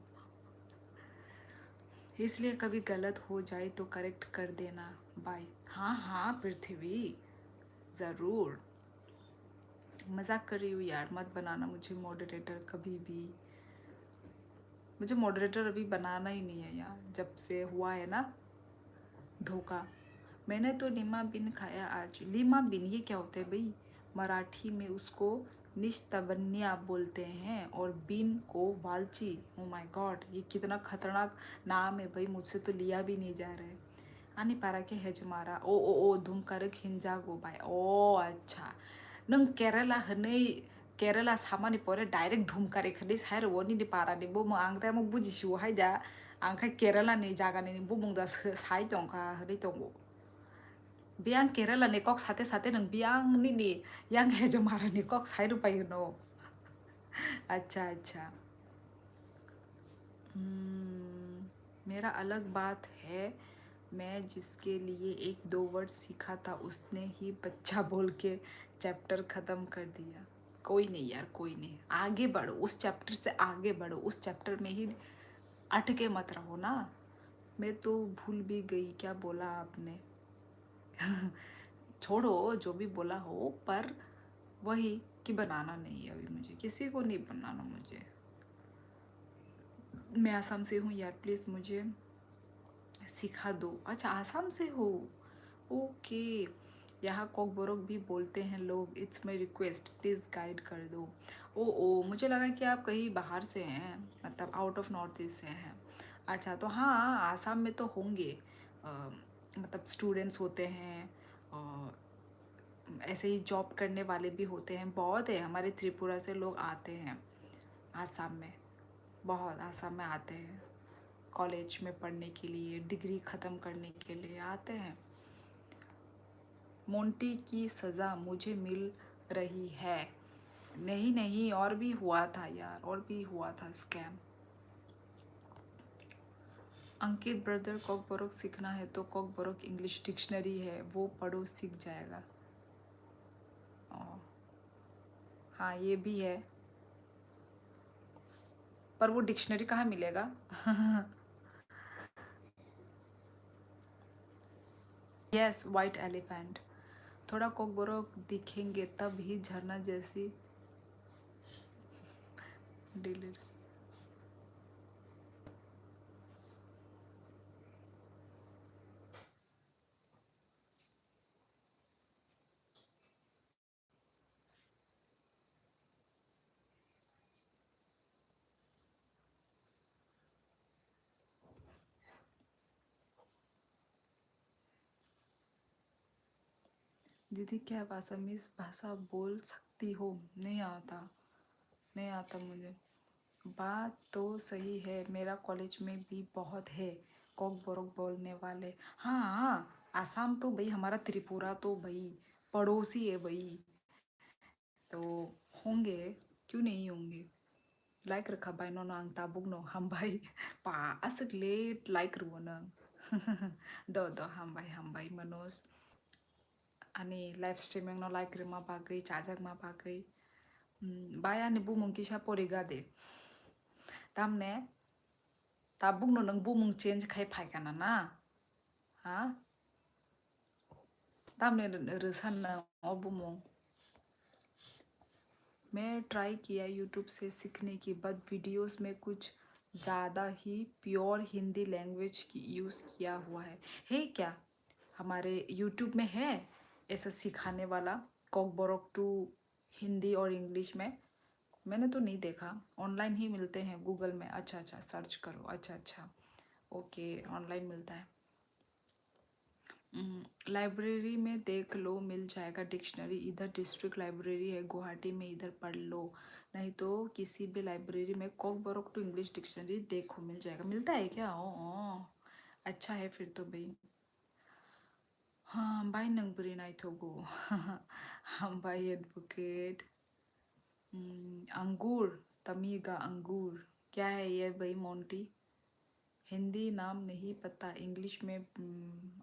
इसलिए कभी गलत हो जाए तो करेक्ट कर देना बाय हाँ पृथ्वी ज़रूर मजाक कर रही हूँ यार मत बनाना मुझे मॉडरेटर कभी भी मुझे मॉडरेटर अभी बनाना ही नहीं है यार जब से हुआ है ना धोखा मैंने तो लीमा बिन खाया आज लीमा बिन ये क्या होता है भाई मराठी में उसको निश्तवन्या बोलते हैं और बिन को वालची ओ माय गॉड ये कितना खतरनाक नाम है भाई मुझसे तो लिया भी नहीं जा रहा है आनी पारा के हेजमारा ओ धुमकारक हिंजागो बाय ओ अच्छा नों केरला सामानि परे डाइरेक्ट धुमकारक हनै साइर वनि पारानि बो आं दा मो बुजिसिव हाय दा आंखाय केरलानि जागानि बुमुंदा साइ दंखा हनै दंगो बियां केरलानि कक साथे नों बियां yang हेजमारानि कक साइ रुपाय नो अच्छा मेरा अलग बात है मैं जिसके लिए 1-2 वर्ड सीखा था उसने ही बच्चा बोल के चैप्टर ख़त्म कर दिया कोई नहीं यार, कोई नहीं, आगे बढ़ो, उस चैप्टर से आगे बढ़ो, उस चैप्टर में ही अटके मत रहो ना। मैं तो भूल भी गई क्या बोला आपने। छोड़ो जो भी बोला हो, पर वही कि बनाना नहीं है अभी मुझे, किसी को नहीं बनाना मुझे। मैं आसाम से हूँ यार, प्लीज़ मुझे सिखा दो। अच्छा आसाम से हो, ओके। यहाँ कोकबोरोक भी बोलते हैं लोग। It's my request, please guide कर दो। ओ मुझे लगा कि आप कहीं बाहर से हैं, मतलब आउट ऑफ नॉर्थ ईस्ट से हैं। अच्छा तो हाँ, आसाम में तो होंगे, मतलब स्टूडेंट्स होते हैं, और ऐसे ही जॉब करने वाले भी होते हैं, बहुत है। हमारे त्रिपुरा से लोग आते हैं आसाम में, बहुत आसाम में आते हैं, कॉलेज में पढ़ने के लिए, डिग्री ख़त्म करने के लिए आते हैं। मोंटी की सज़ा मुझे मिल रही है। नहीं नहीं, और भी हुआ था यार, और भी हुआ था स्कैम। अंकित ब्रदर, कॉकबोरोक सीखना है तो कॉकबोरोक इंग्लिश डिक्शनरी है, वो पढ़ो, सीख जाएगा। हाँ ये भी है, पर वो डिक्शनरी कहाँ मिलेगा। Yes, white elephant. थोड़ा कोकबोरोक दिखेंगे तब ही झरना जैसी डिलीट। दीदी क्या आप असमीज भाषा बोल सकती हो? नहीं आता, नहीं आता मुझे। बात तो सही है, मेरा कॉलेज में भी बहुत है कोकबोरोक बोलने वाले। हाँ हाँ, आसाम तो भाई हमारा, त्रिपुरा तो भाई पड़ोसी है भाई, तो होंगे, क्यों नहीं होंगे। लाइक रखा भाई नो नांग ताबुक नो हम भाई पा असक लेट लाइक रुआ नंग दो हम भाई मनोज अनि live streaming know like Rama बागै चाजक मा बागै बाया नि बुमुं किसा परिगा दे तामने ताबुक नो नंग बुमुं चेंज खाई फाइकाना ना हाँ तामने रसान ना ओ बुमुं। मैं ट्राई किया यूट्यूब से सीखने की, बट वीडियोस में कुछ ज़्यादा ही प्योर हिंदी लैंग्वेज की यूज़ किया हुआ है क्या? हमारे यूट्यूब में है ऐसा सिखाने वाला, कोकबोरोक टू हिंदी और इंग्लिश में? मैंने तो नहीं देखा, ऑनलाइन ही मिलते हैं गूगल में। अच्छा अच्छा, सर्च करो, अच्छा अच्छा, ओके ऑनलाइन मिलता है। लाइब्रेरी में देख लो, मिल जाएगा डिक्शनरी। इधर डिस्ट्रिक्ट लाइब्रेरी है गुवाहाटी में, इधर पढ़ लो, नहीं तो किसी भी लाइब्रेरी में कोकबोरोक टू इंग्लिश डिक्शनरी देखो, मिल जाएगा। मिलता है क्या? ओ अच्छा है फिर तो भाई। हाँ भाई नंबरी नाई थोगो। हम भाई एडवोकेट। अंगूर, तमीगा अंगूर क्या है ये भाई मोंटी? हिंदी नाम नहीं पता, इंग्लिश में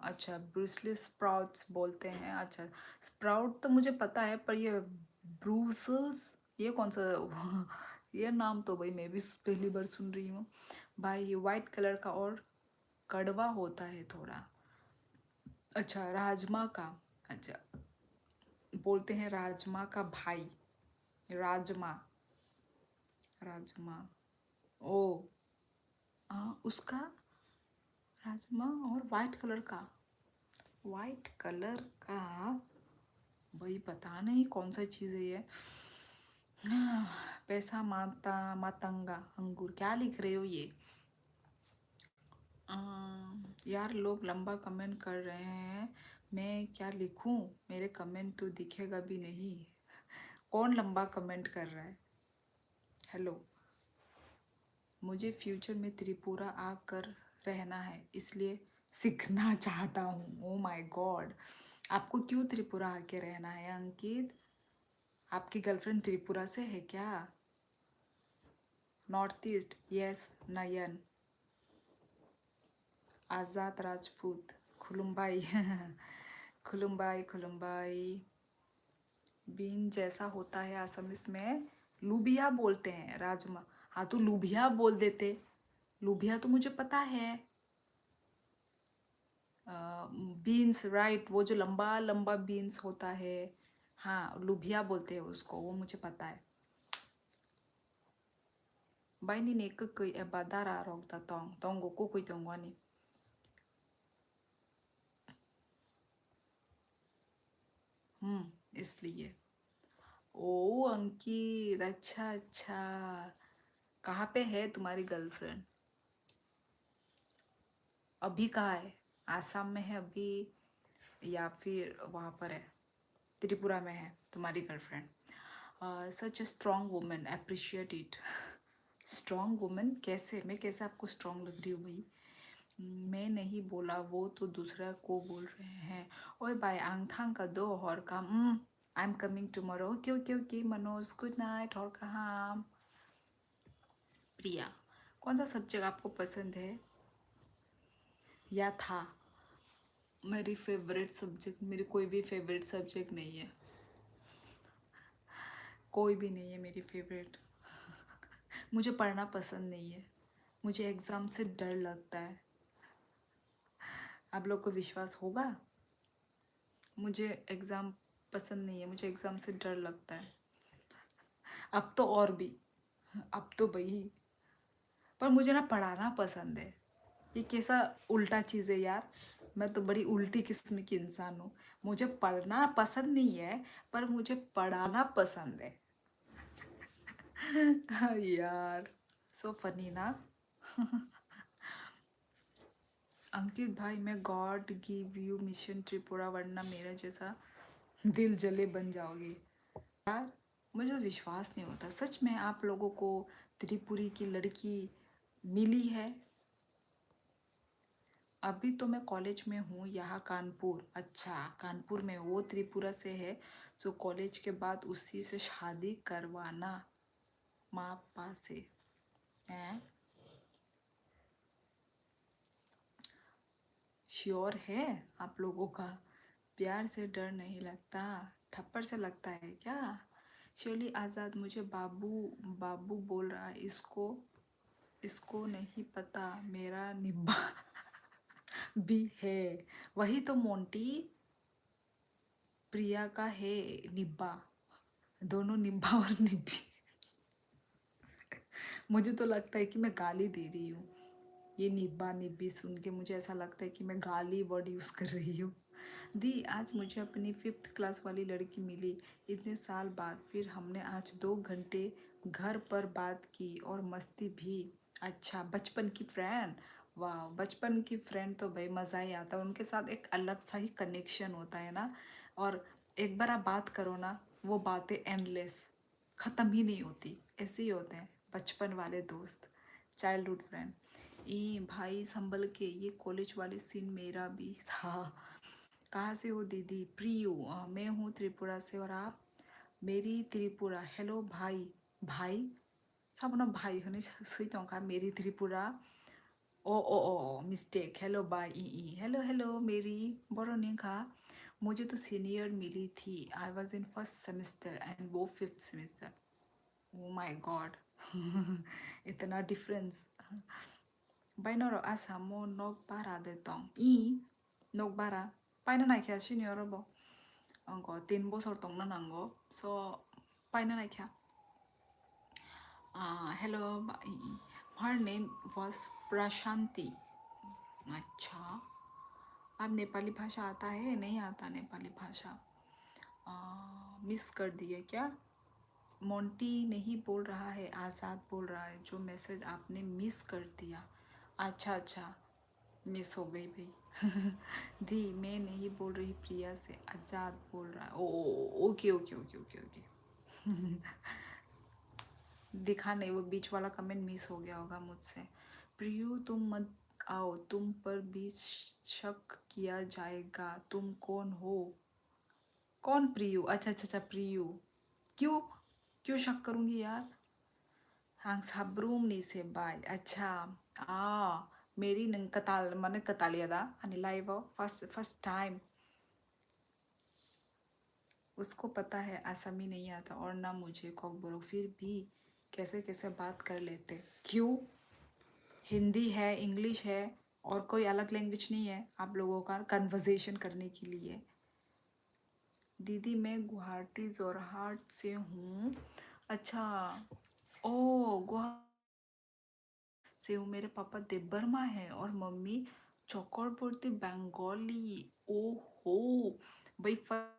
अच्छा ब्रूसलिस स्प्राउट्स बोलते हैं। अच्छा स्प्राउट तो मुझे पता है, पर ये ब्रूसल्स ये कौन सा ये नाम तो भाई मैं भी पहली बार सुन रही हूँ भाई। ये वाइट कलर का और कड़वा होता है थोड़ा। अच्छा राजमा का, अच्छा बोलते हैं राजमा का भाई, राजमा, राजमा। ओ हाँ उसका राजमा, और वाइट कलर का, वाइट कलर का भाई पता नहीं कौन सा चीज़ है ये। पैसा माता मातंगा अंगूर क्या लिख रहे हो ये? यार लोग लंबा कमेंट कर रहे हैं, मैं क्या लिखूं? मेरे कमेंट तो दिखेगा भी नहीं। कौन लंबा कमेंट कर रहा है? हेलो, मुझे फ्यूचर में त्रिपुरा आकर रहना है, इसलिए सीखना चाहता हूँ। ओ माय गॉड, आपको क्यों त्रिपुरा आके रहना है अंकित? आपकी गर्लफ्रेंड त्रिपुरा से है क्या? North east, yes Nayan, Azad Rajput, खुलुम्बाई खुलुम्बाई खुलुम्बाई। बीन जैसा होता है असमिस में लुबिया बोलते हैं राजमा। हाँ तो लुबिया बोल देते। लुबिया तो मुझे पता है। बीन्स राइट, वो जो लंबा लंबा बीन्स होता है। हाँ लुबिया बोलते हैं उसको, वो मुझे पता है। बाई नी ने कई बादारा रोकता तोंग तोंगो को कोई तोंगवानी। इसलिए। ओ अंकित, अच्छा अच्छा। कहाँ पे है तुम्हारी गर्लफ्रेंड? अभी कहाँ है? आसाम में है अभी या फिर वहाँ पर है? त्रिपुरा में है तुम्हारी girlfriend? Such a strong women, appreciate it. Strong women कैसे? मैं कैसे आपको स्ट्रॉन्ग लग रही हूँ भाई? मैं नहीं बोला, वो तो दूसरा को बोल रहे हैं। ओए बाय आंगथांग का दो और काम। I am coming tomorrow. Okay okay okay Manoj, good night. और कहाँ? प्रिया, कौन सा सब्जेक्ट आपको पसंद है या था? मेरी फेवरेट सब्जेक्ट, मेरी कोई भी फेवरेट सब्जेक्ट नहीं है। कोई भी नहीं है मेरी फेवरेट। मुझे पढ़ना पसंद नहीं है। मुझे एग्ज़ाम से डर लगता है। आप लोग को विश्वास होगा? मुझे एग्ज़ाम पसंद नहीं है, मुझे एग्ज़ाम से डर लगता है। अब तो और भी, अब तो भाई। पर मुझे ना पढ़ाना पसंद है। ये कैसा उल्टा चीज़ है यार। मैं तो बड़ी उल्टी किस्म की इंसान हूँ। मुझे पढ़ना पसंद नहीं है, पर मुझे पढ़ाना पसंद है। यार, सो फनी ना। अंकित भाई, मैं God give you mission Tripura, वरना मेरा जैसा दिल जले बन जाओगे। यार मुझे तो विश्वास नहीं होता सच में आप लोगों को त्रिपुरी की लड़की मिली है। अभी तो मैं कॉलेज में हूँ यहाँ कानपुर। अच्छा कानपुर में, वो त्रिपुरा से है। तो कॉलेज के बाद उसी से शादी करवाना माँ पापा से हैं? श्योर है आप लोगों का? प्यार से डर नहीं लगता, थप्पड़ से लगता है क्या? शैली आज़ाद, मुझे बाबू बाबू बोल रहा है। इसको इसको नहीं पता मेरा निब्बा भी है। वही तो मोंटी, प्रिया का है निब्बा। दोनों निब्बा और निब्बी। मुझे तो लगता है कि मैं गाली दे रही हूँ। ये निब्बा निब्बी सुन के मुझे ऐसा लगता है कि मैं गाली वर्ड यूज़ कर रही हूँ। दी, आज मुझे अपनी 5th क्लास वाली लड़की मिली इतने साल बाद। फिर हमने आज 2 घंटे घर पर बात की और मस्ती भी। अच्छा बचपन की फ्रेंड। वाह, बचपन की फ्रेंड तो भाई मज़ा ही आता है। उनके साथ एक अलग सा ही कनेक्शन होता है ना। और एक बार आप बात करो ना, वो बातें एंडलेस, ख़त्म ही नहीं होती। ऐसे ही होते हैं बचपन वाले दोस्त, चाइल्डहुड फ्रेंड। ई भाई संभल के, ये कॉलेज वाले सीन मेरा भी था। कहाँ से हो दीदी? प्रियू, मैं हूँ त्रिपुरा से। और आप? मेरी त्रिपुरा। हेलो भाई। भाई सब ना भाई हने सुई तो का मेरी त्रिपुरा। ओ मिस्टेक। हेलो बाय ई ई। हेलो हेलो मेरी बोरो का। मुझे तो सीनियर मिली थी। I was in first semester and वो 5th semester. O my God. इतना डिफरेंस। बाइनरो आसामो नक बारा दे दं इ नक बारा पाइनो नायखाया सिनियरबो आंखौ 3 बोसोर दंना नांगौ स पाइनो नायखाया। Hello, her name was Prashanti. अच्छा, आप नेपाली भाषा आता है? नहीं आता नेपाली भाषा। मिस कर दिए क्या? मोंटी नहीं बोल रहा है, आज़ाद बोल रहा है। जो मैसेज आपने मिस कर दिया। अच्छा अच्छा, मिस हो गई भाई। दी, मैं नहीं बोल रही प्रिया से, आज़ाद बोल रहा है। Oh okay okay okay okay okay. दिखा नहीं, वो बीच वाला कमेंट मिस हो गया होगा मुझसे। प्रियू तुम मत आओ, तुम पर भी शक किया जाएगा। तुम कौन हो? कौन प्रियू? अच्छा अच्छा अच्छा प्रियू। क्यों? क्यों शक करूँगी यार? हां साब्रूम नी से बाय। अच्छा, मेरी नंग कताल माने कतालिया दा अनि लाइव फर्स्ट टाइम उसको पता है असमी नहीं आता और ना मुझे कॉकबोरो, फिर भी कैसे कैसे बात कर लेते। क्यों? हिंदी है, इंग्लिश है, और कोई अलग लैंग्वेज नहीं है आप लोगों का कन्वर्सेशन करने के लिए? दीदी मैं गुवाहाटी जोरहाट से हूँ। अच्छा। ओ, गुवाहाटी से हूँ। मेरे पापा देबरमा है और मम्मी चक्रवर्ती बंगाली। ओहो भाई, फर्स्ट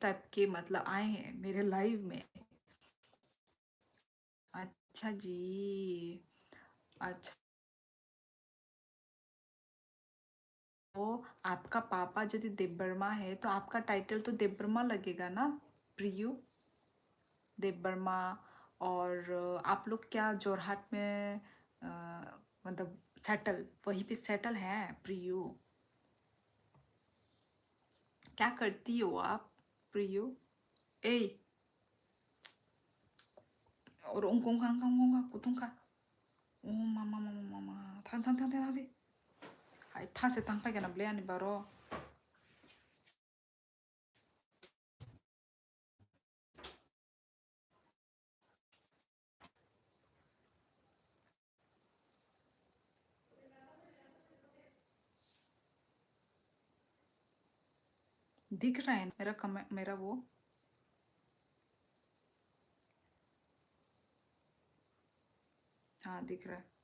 टाइप के मतलब आए हैं मेरे लाइव में। अच्छा जी। अच्छा, तो आपका पापा यदि देबबर्मा है तो आपका टाइटल तो देबबर्मा लगेगा ना, प्रियु देबबर्मा। और आप लोग क्या जोरहाट में मतलब सेटल, वहीं पे सेटल है प्रियु? क्या करती हो आप प्रियु? ए, और ongkonga kutunga ओ मामा मामा मामा थां हाय था से तांग पाइगन ब्ले आनी बारो। दिख रहा है मेरा कमेंट, मेरा वो? हाँ दिख रहा है।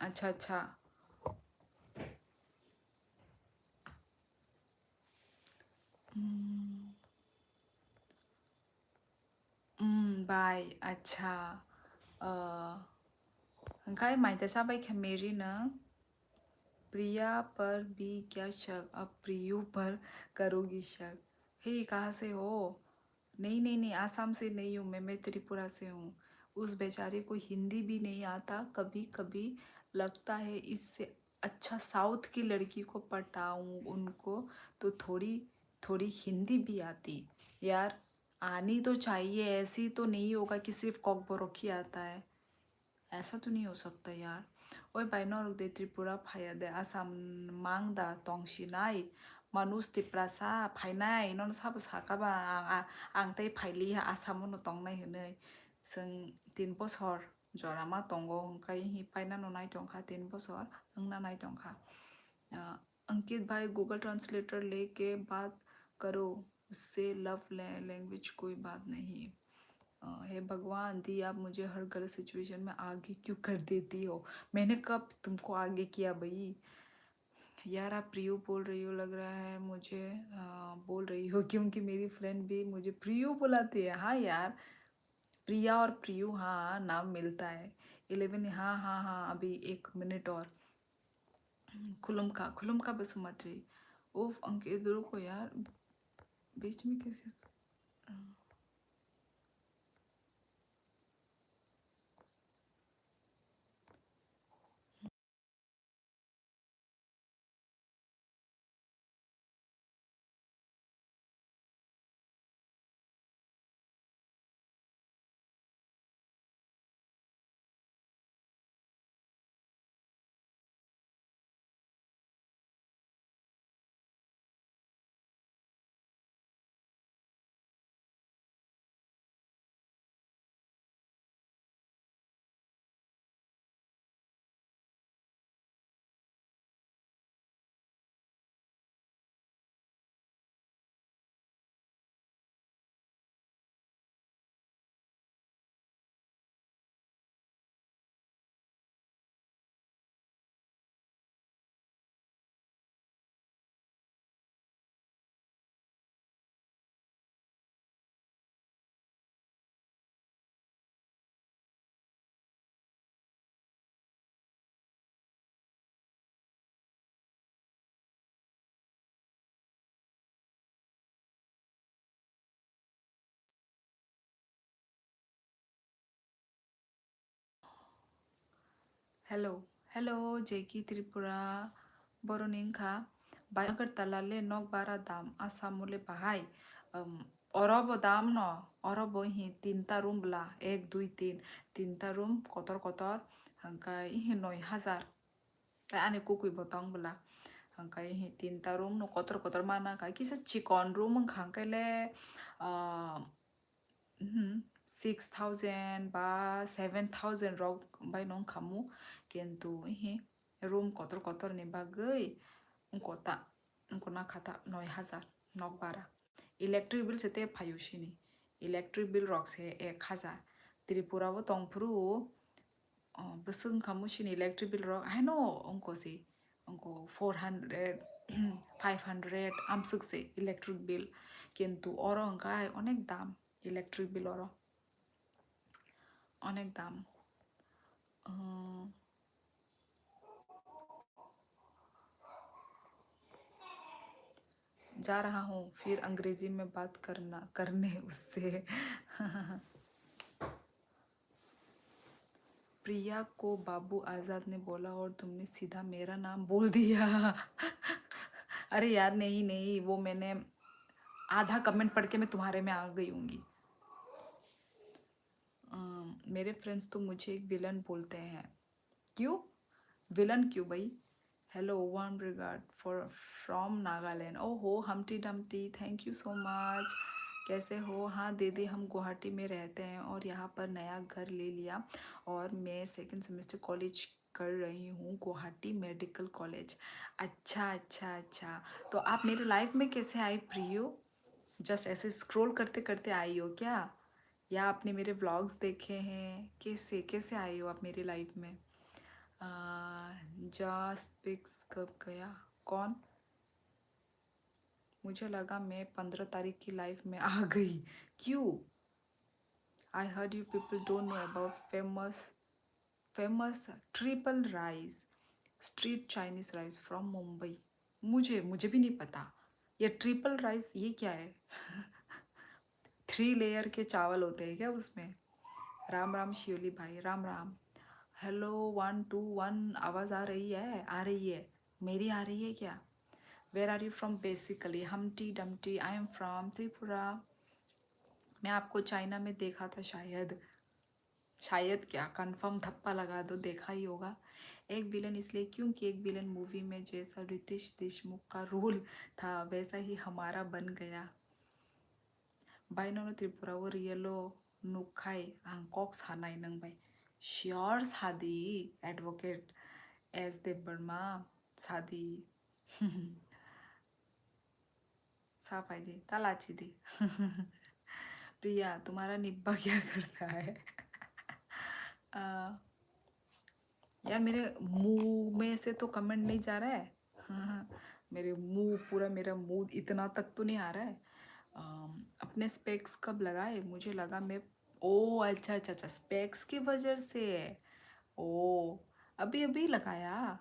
अच्छा अच्छा। बाय। अच्छा। गाय माइते साबाई खेमेरी न प्रिया पर भी क्या शक, अब प्रियु पर करोगी शक? हे कहाँ से हो? नहीं नहीं नहीं, आसाम से नहीं हूँ मैं त्रिपुरा से हूँ। उस बेचारे को हिंदी भी नहीं आता। कभी कभी लगता है इससे अच्छा साउथ की लड़की को पटाऊँ उनको, तो थोड़ी थोड़ी हिंदी भी आती। यार आनी तो चाहिए, ऐसी तो नहीं होगा कि सिर्फ कॉकबोरोक ही आता है। ऐसा तो नहीं हो सकता यार। ओए बाइनोर दे त्रिपुरा फाया दे आसाम मांगदा तोंगशिनाय मानुस तिप्रासा फाइनाय नन साब साकाबा आं तै फाइलि आसाम न तंगनाय हनै जों 3 बছर जरामा तंगो हंखाय हि पाइना न नाय तंखा 3 बছर अंगना नाय तंखा। अंकित भाई गूगल ट्रांसलेटर लेके बात करो उससे, लव लैंग्वेज कोई बात नहीं। हे भगवान दी, आप मुझे हर गलत सिचुएशन में आगे क्यों कर देती हो? मैंने कब तुमको आगे किया भाई? यार आप प्रियो बोल रही हो लग रहा है मुझे। बोल रही हो क्योंकि मेरी फ्रेंड भी मुझे प्रियो बुलाती है। हाँ यार, प्रिया और प्रियो हाँ नाम मिलता है। 11, हाँ हाँ हाँ, अभी 1 मिनट और। खुलुम का बसुमती। ओफ अंकित रुको यार, बीच में कैसे? हेलो हेलो जेकी त्रिपुरा बरनिंखा बायगर तालाले नक बारा दाम आसामुले बाहाय अरब दाम न अरब हि तीनटा रूम बला 1 2 3 तीनटा रूम कतर कतर हंकाय हि 9,000 ताय आने कुकुय बतंग बला हंकाय हि तीनटा रूम न कतर कतर माना काय किसा चिकन रूम हंकायले 6,000 বা 7,000 rok bai nong kamu কিন্তু হি রুম কতর কতর নি বাগৈ কতা না খাতা 9,000 নক বারা ইলেকট্রিক বিল সেতে ফায়ুসিনি ইলেকট্রিক বিল রকসে 1,000 त्रिपुराबो तंफ्रु बसुं खामुसिनि इलेक्ट्रिक बिल रक आई नो अंकोसी अंको 400 500 आमसुकसे इलेक्ट्रिक बिल কিন্তু অর অঙ্কায় অনেক দাম ইলেকট্রিক বিল অর অনেক দাম जा रहा हूँ फिर अंग्रेजी में बात करने उससे प्रिया को बाबू आज़ाद ने बोला और तुमने सीधा मेरा नाम बोल दिया अरे यार नहीं नहीं वो मैंने आधा कमेंट पढ़ के मैं तुम्हारे में आ गई होंगी मेरे फ्रेंड्स तो मुझे एक विलन बोलते हैं क्यों विलन क्यों भाई hello one regard for from Nagaland ओहो Humpty Dumpty thank you so much कैसे हो हाँ दीदी हम गुवाहाटी में रहते हैं और यहाँ पर नया घर ले लिया और मैं सेकंड सेमेस्टर कॉलेज कर रही हूँ गुवाहाटी मेडिकल कॉलेज अच्छा अच्छा अच्छा तो आप मेरे लाइफ में कैसे आई प्रियो जस्ट ऐसे स्क्रॉल करते करते आई हो क्या या आपने मेरे व्लॉग्स देखे हैं कैसे कैसे आई हो आप मेरी लाइफ में जस्ट पिक्स कब गया कौन मुझे लगा मैं 15 तारीख की लाइफ में आ गई क्यों I heard you people don't know about famous triple rice street Chinese rice from Mumbai मुझे मुझे भी नहीं पता ये ट्रिपल राइस ये क्या है 3 लेयर के चावल होते हैं क्या उसमें राम राम शिवली भाई राम राम हेलो 1 2 1 आवाज़ आ रही है मेरी आ रही है क्या where are you from basically Humpty Dumpty I am from Tripura मैं आपको चाइना में देखा था शायद क्या कंफर्म धप्पा लगा दो देखा ही होगा एक विलन इसलिए क्योंकि एक विलन मूवी में जैसा रितेश देशमुख का रोल था वैसा ही हमारा बन गया बायनावनो त्रिपुरा वो रियलो नुखाई आं कक सानाय नंबाय श्योर सादी एडवोकेट एस देव वर्मा सादी साफाई दी तालाची दी प्रिया तुम्हारा निब्बा क्या करता है यार मेरे मुंह में से तो कमेंट नहीं जा रहा है मेरे मुंह पूरा मेरा मुंह इतना तक तो नहीं आ रहा है अपने स्पेक्स कब लगाए मुझे लगा मैं ओ अच्छा अच्छा अच्छा स्पेक्स की वजह से ओ अभी अभी लगाया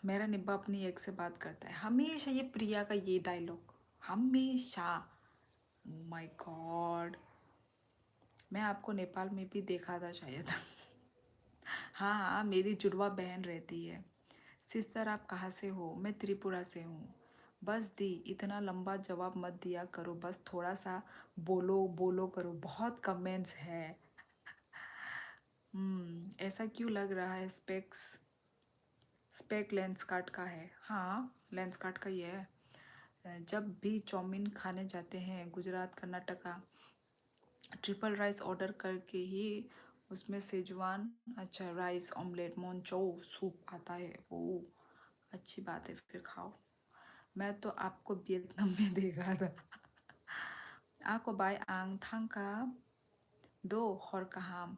मेरा निब्बा अपनी एक से बात करता है हमेशा ये प्रिया का ये डायलॉग हमेशा माय गॉड मैं आपको नेपाल में भी देखा था शायद हाँ मेरी जुड़वा बहन रहती है सिस्टर आप कहाँ से हो मैं त्रिपुरा से हूँ बस दी इतना लंबा जवाब मत दिया करो बस थोड़ा सा बोलो बोलो करो बहुत कमेंट्स है ऐसा क्यों लग रहा है स्पेक लेंस कार्ट का है हाँ लेंस कार्ट का ही है जब भी चाउमीन खाने जाते हैं Gujarat Karnataka triple rice order करके ही उसमें सेजवान अच्छा राइस ऑमलेट मोनचो सूप आता है ओ अच्छी बात है फिर खाओ मैं तो आपको वियतनाम में देखा था आपको बाय आंग थांका दो हर कहाम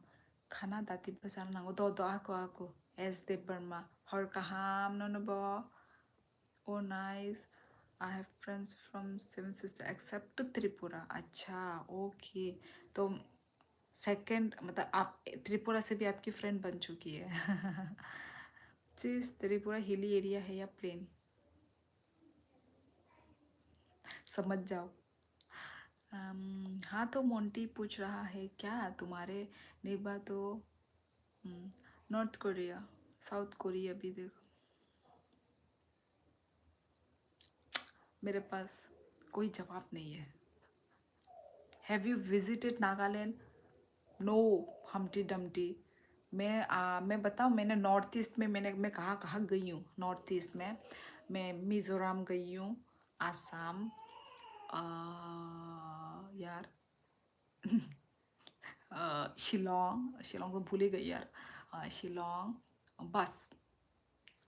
खाना दाती बजाल नांगो दो आको एस दे बर्मा हर कहाम ननबो oh nice I have friends from 7 sister except Tripura अच्छा ओके तो सेकंड मतलब आप त्रिपुरा से भी आपकी फ्रेंड बन चुकी है चीज त्रिपुरा हिली एरिया है या प्लेन समझ जाओ हाँ तो मोंटी पूछ रहा है क्या तुम्हारे निभा तो नॉर्थ कोरिया, साउथ कोरिया भी देखो। मेरे पास कोई जवाब नहीं है। Have you visited Nagaland? No Humpty Dumpty. मैं बताऊँ, मैंने नॉर्थ ईस्ट में मैं कहाँ कहाँ गई हूँ। नॉर्थ ईस्ट में मैं मिज़ोरम गई हूँ, आसाम, यार शिलोंग, शिलोंग तो भूल ही गई यार। शिलोंग, बस।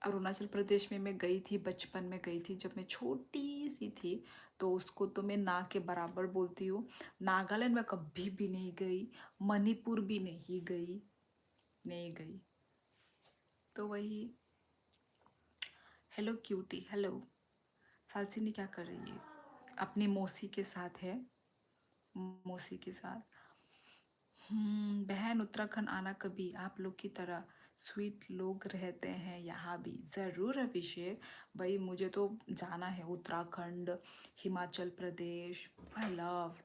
अरुणाचल प्रदेश में मैं गई थी, बचपन में गई थी जब मैं छोटी सी थी, तो उसको तो मैं ना के बराबर बोलती हूँ। नागालैंड में कभी भी नहीं गई, मणिपुर भी नहीं गई, नहीं गई। तो वही। Hello cutie, hello. सालसिनी क्या कर रही है? अपनी मौसी के साथ है, मौसी के साथ। बहन उत्तराखंड आना कभी, आप लोग की तरह स्वीट लोग रहते हैं यहाँ भी। ज़रूर अभिषेक भाई, मुझे तो जाना है उत्तराखंड, हिमाचल प्रदेश, आई लव।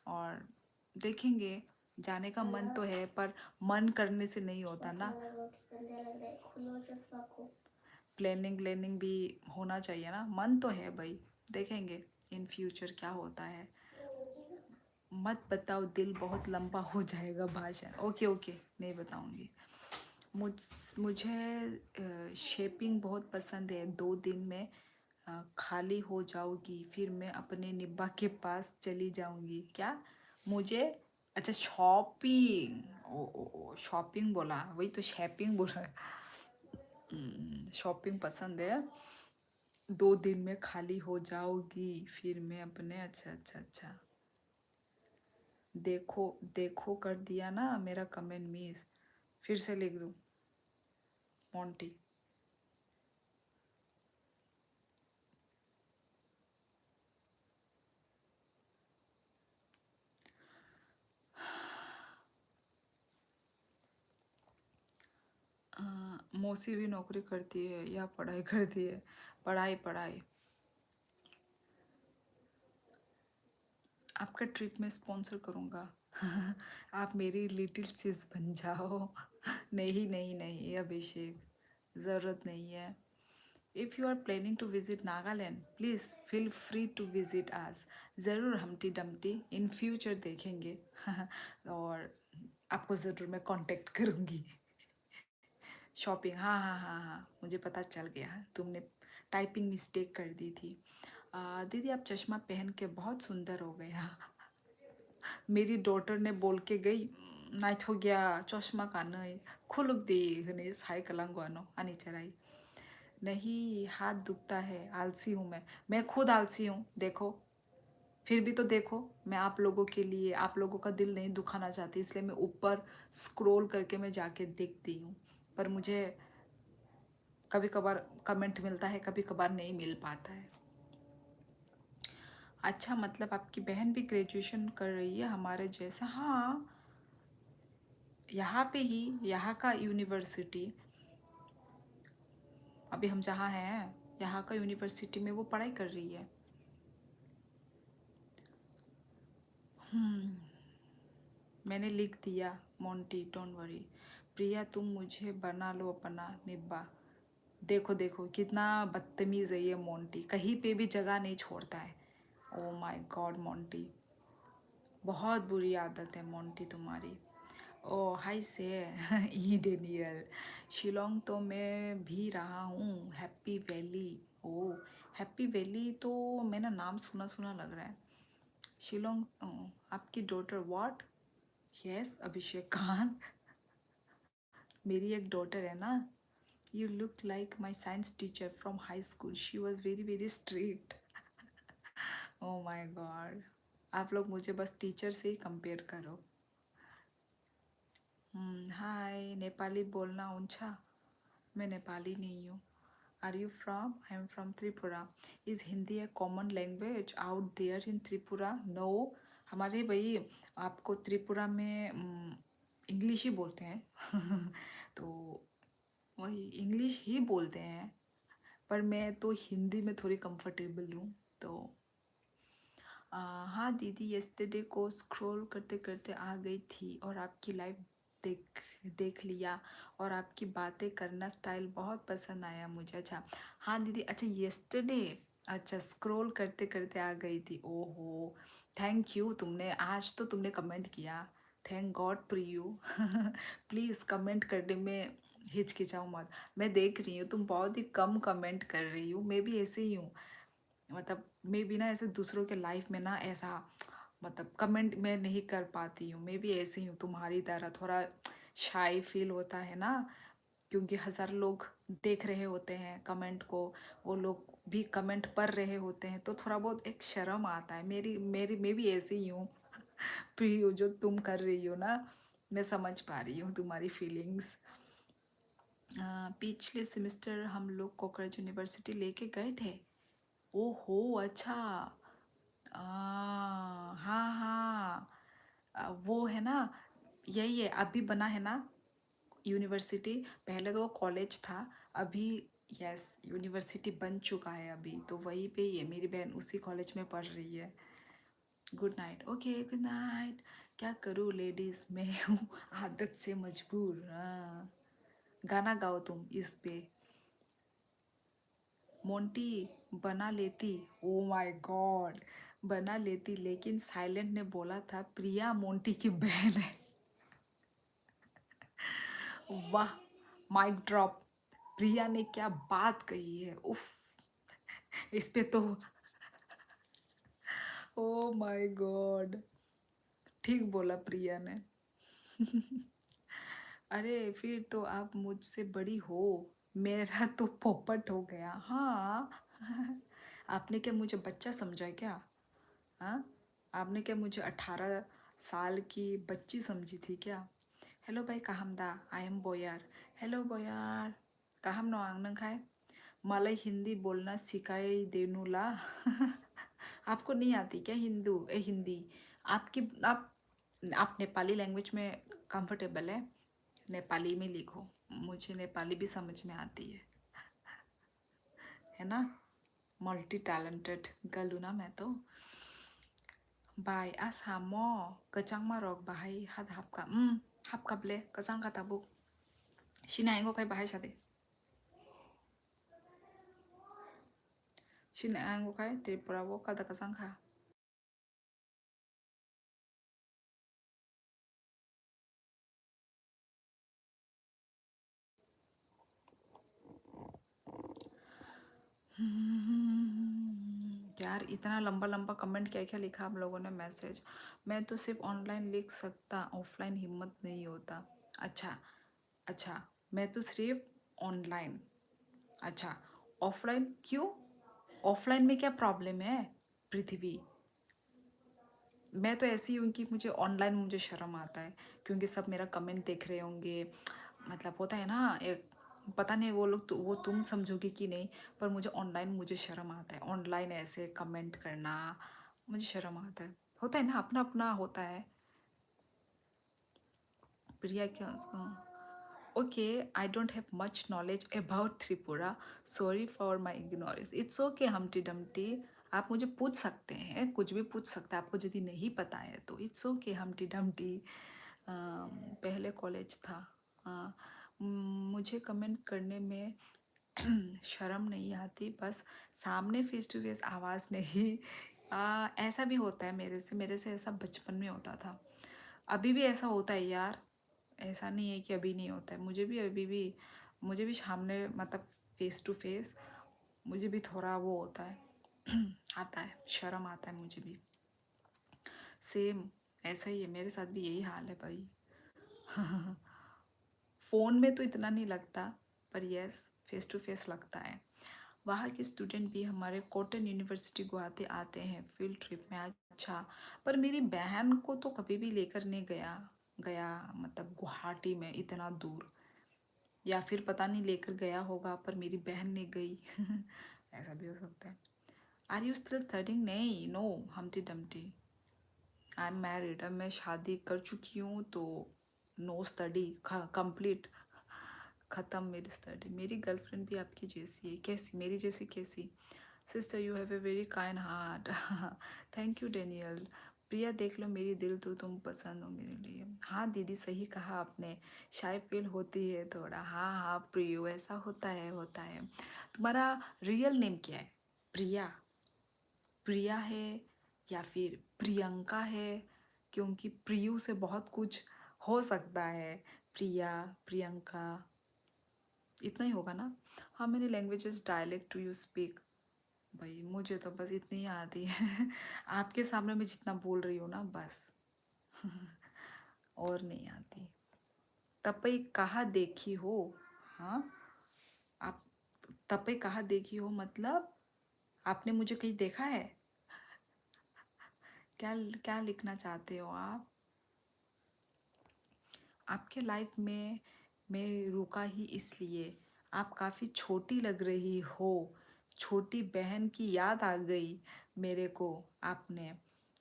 और देखेंगे, जाने का मन तो है पर मन करने से नहीं होता ना। प्लानिंग भी होना चाहिए ना, मन तो है भाई। देखेंगे इन फ्यूचर क्या होता है। मत बताओ, दिल बहुत लंबा हो जाएगा भाषण। ओके ओके, नहीं बताऊंगी। मुझे शेपिंग बहुत पसंद है। 2 दिन में खाली हो जाऊंगी, फिर मैं अपने निब्बा के पास चली जाऊंगी। क्या? मुझे, अच्छा शॉपिंग, ओ शॉपिंग बोला, वही तो शैपिंग बोला। शॉपिंग पसंद है। 2 दिन में खाली हो जाओगी, फिर मैं अपने, अच्छा अच्छा अच्छा। देखो देखो कर दिया ना मेरा कमेंट मिस, फिर से लिख दूँ मोंटी। मौसी भी नौकरी करती है या पढ़ाई करती है? पढ़ाई पढ़ाई। आपका ट्रिप में स्पॉन्सर करूँगा। आप मेरी लिटिल सिस बन जाओ। नहीं नहीं नहीं अभिषेक, ज़रूरत नहीं है। If you are planning to visit Nagaland, please feel free to visit us. ज़रूर हमटी डमटी इन फ्यूचर देखेंगे। और आपको ज़रूर मैं कांटेक्ट करूँगी। शॉपिंग, हाँ हाँ हाँ हाँ, मुझे पता चल गया, तुमने टाइपिंग मिस्टेक कर दी थी। दीदी आप चश्मा पहन के बहुत सुंदर हो गए। हाँ, मेरी डॉटर ने बोल के गई, नाइट हो गया चश्मा का नहीं खुलुक दी हने साई कलंगवानो आनी चराई। नहीं, हाथ दुखता है, आलसी हूँ मैं खुद आलसी हूँ। देखो, फिर भी तो देखो, मैं आप लोगों के लिए, आप लोगों का दिल नहीं दुखाना चाहती, इसलिए मैं ऊपर स्क्रॉल करके मैं जाके देखती हूँ। पर मुझे कभी कभार कमेंट मिलता है, कभी कभार नहीं मिल पाता है। अच्छा, मतलब आपकी बहन भी ग्रेजुएशन कर रही है हमारे जैसा? हाँ, यहाँ पे ही, यहाँ का यूनिवर्सिटी, अभी हम जहाँ हैं यहाँ का यूनिवर्सिटी में वो पढ़ाई कर रही है। मैंने लिख दिया मोंटी, डोंट वरी। प्रिया तुम मुझे बना लो अपना निब्बा। देखो देखो कितना बदतमीज़ है ये मोंटी, कहीं पे भी जगह नहीं छोड़ता है। ओ माय गॉड मोंटी, बहुत बुरी आदत है मोंटी तुम्हारी। ओ हाय से। ई डेनियल, शिलोंग तो मैं भी रहा हूँ, हैप्पी वैली। ओ हैप्पी वैली तो मैंने नाम सुना सुना लग रहा है। शिलोंग, आपकी daughter what? Yes Abhishek Khan, मेरी एक डॉटर है ना। You look like my science teacher from high school, she was very very strict. Oh my God, आप लोग मुझे बस टीचर से ही कंपेयर करो। हाय, नेपाली बोलना ऊंचा, मैं नेपाली नहीं हूँ। Are you from? I am from Tripura. Is Hindi a common language out there in Tripura? No, हमारे भाई आपको त्रिपुरा में इंग्लिश ही बोलते हैं। तो वही इंग्लिश ही बोलते हैं, पर मैं तो हिंदी में थोड़ी कंफर्टेबल हूँ। तो हाँ दीदी, यस्टरडे को स्क्रॉल करते करते आ गई थी और आपकी लाइव देख देख लिया और आपकी बातें करना स्टाइल बहुत पसंद आया मुझे। अच्छा हाँ दीदी, अच्छा येस्टरडे, अच्छा स्क्रॉल करते करते आ गई थी। ओहो, थैंक यू, तुमने आज तो तुमने कमेंट किया, thank God Priyu. Please comment करने में हिचकिचाओ मत। मैं देख रही हूँ तुम बहुत ही कम कमेंट कर रही हो, मैं भी ऐसे ही हूँ। मतलब मैं भी ना ऐसे दूसरों के लाइफ में ना ऐसा मतलब कमेंट मैं नहीं कर पाती हूँ। मैं भी ऐसे ही हूँ तुम्हारी तरह, थोड़ा शाई फील होता है ना, क्योंकि हज़ार लोग देख रहे होते हैं कमेंट को, वो लोग भी कमेंट पढ़ रहे होते हैं, तो थोड़ा बहुत एक शर्म आता है। मेरी मेरी मैं भी ऐसे ही हूँ। प्रियो, जो तुम कर रही हो ना, मैं समझ पा रही हूँ तुम्हारी फीलिंग्स। पिछले सेमेस्टर हम लोग कोकराझार यूनिवर्सिटी लेके गए थे। ओहो अच्छा, हाँ हाँ, वो है ना, यही है, अभी बना है ना यूनिवर्सिटी। पहले तो वो कॉलेज था, अभी यस यूनिवर्सिटी बन चुका है अभी, तो वहीं पे ही है। मेरी बहन उसी कॉलेज में पढ़ रही है। Good night, okay good night. क्या करूँ लेडीज़, मैं हूँ आदत से मजबूर। हाँ, गाना गाओ तुम इस पे। मोंटी बना लेती, ओ माय गॉड, बना लेती, लेकिन साइलेंट ने बोला था प्रिया मोंटी की बहन है। वाह, माइक ड्रॉप। प्रिया ने क्या बात कही है, उफ, इस पे तो ओ माय गॉड, ठीक बोला प्रिया ने। अरे फिर तो आप मुझसे बड़ी हो, मेरा तो पोपट हो गया। हाँ। आपने क्या मुझे बच्चा समझा क्या? हाँ, आपने क्या मुझे 18 साल की बच्ची समझी थी क्या? हेलो भाई काहमदा, आई एम बोयार। हेलो बोयार, काहम नो आंगनंग खाए, मलाई हिंदी बोलना सिखाई देनुला। आपको नहीं आती क्या हिंदी? आपकी आप नेपाली लैंग्वेज में कंफर्टेबल है? नेपाली में लिखो, मुझे नेपाली भी समझ में आती है ना। मल्टी टैलेंटेड गर्ल हूँ ना मैं तो। बाय आसामो गचांग मारक बाहाय हाद हाबका हाबकाबले गचांग काताबुक सिनायंगो खाय बाहाय सादे सिनायंगो खाय त्रिपुरा वो कादा गचांग खा। यार इतना लंबा लंबा कमेंट क्या क्या लिखा आप लोगों ने मैसेज। मैं तो सिर्फ ऑनलाइन लिख सकता, ऑफलाइन हिम्मत नहीं होता। अच्छा अच्छा, मैं तो सिर्फ ऑनलाइन। अच्छा, ऑफलाइन क्यों? ऑफलाइन में क्या प्रॉब्लम है पृथ्वी? मैं तो ऐसी हूँ कि मुझे ऑनलाइन मुझे शर्म आता है, क्योंकि सब मेरा कमेंट देख रहे होंगे। मतलब होता है ना एक, पता नहीं वो लोग तो वो तुम समझोगे कि नहीं, पर मुझे ऑनलाइन मुझे शर्म आता है। ऑनलाइन ऐसे कमेंट करना मुझे शर्म आता है। होता है ना, अपना अपना होता है। प्रिया क्या उसको, okay, I don't have much knowledge about Tripura, sorry for my ignorance. It's okay हमटी Dumpty, आप मुझे पूछ सकते हैं, कुछ भी पूछ सकते हैं, आपको यदि नहीं पता है तो इट्स ओके हमटी डमटी। पहले कॉलेज था। मुझे कमेंट करने में शर्म नहीं आती, बस सामने फेस टू फेस आवाज़ नहीं। ऐसा भी होता है मेरे से ऐसा बचपन में होता था, अभी भी ऐसा होता है यार। ऐसा नहीं है कि अभी नहीं होता है, मुझे भी अभी भी, मुझे भी सामने मतलब फेस टू फेस मुझे भी थोड़ा वो होता है। आता है, शर्म आता है मुझे भी। सेम ऐसा ही है, मेरे साथ भी यही हाल है भाई। फ़ोन में तो इतना नहीं लगता, पर यस फेस टू फेस लगता है। वहाँ के स्टूडेंट भी हमारे कॉटन यूनिवर्सिटी गुवाहाटी आते हैं फील्ड ट्रिप में। अच्छा, पर मेरी बहन को तो कभी भी लेकर नहीं गया गया मतलब गुवाहाटी में इतना दूर, या फिर पता नहीं लेकर गया होगा पर मेरी बहन ने गई। ऐसा भी हो सकता है। Are you still studying? नहीं, no Humpty Dumpty, I am married. अब मैं शादी कर चुकी हूँ, तो नो स्टडी, कंप्लीट, ख़त्म मेरी स्टडी। मेरी गर्लफ्रेंड भी आपकी जैसी है। कैसी? मेरी जैसी कैसी? Sister you have a very kind heart. Thank you Daniel. Priya देख लो मेरी दिल तो तुम पसंद हो मेरे लिए। हाँ दीदी सही कहा आपने, शाय फील होती है थोड़ा। हाँ हाँ प्रियो, ऐसा होता है होता है। तुम्हारा रियल नेम क्या है? प्रिया, प्रिया है या फिर प्रियंका है? क्योंकि प्रियू से बहुत कुछ हो सकता है। प्रिया, प्रियंका, इतना ही होगा ना? How many languages dialect to you speak? भाई मुझे तो बस इतनी ही आती है आपके सामने मैं जितना बोल रही हूँ ना बस और नहीं आती। तपई कहाँ देखी हो? हाँ, आप तपई कहाँ देखी हो मतलब आपने मुझे कहीं देखा है? क्या क्या लिखना चाहते हो आप? आपके लाइफ में मैं रुका ही इसलिए, आप काफ़ी छोटी लग रही हो। छोटी बहन की याद आ गई मेरे को आपने,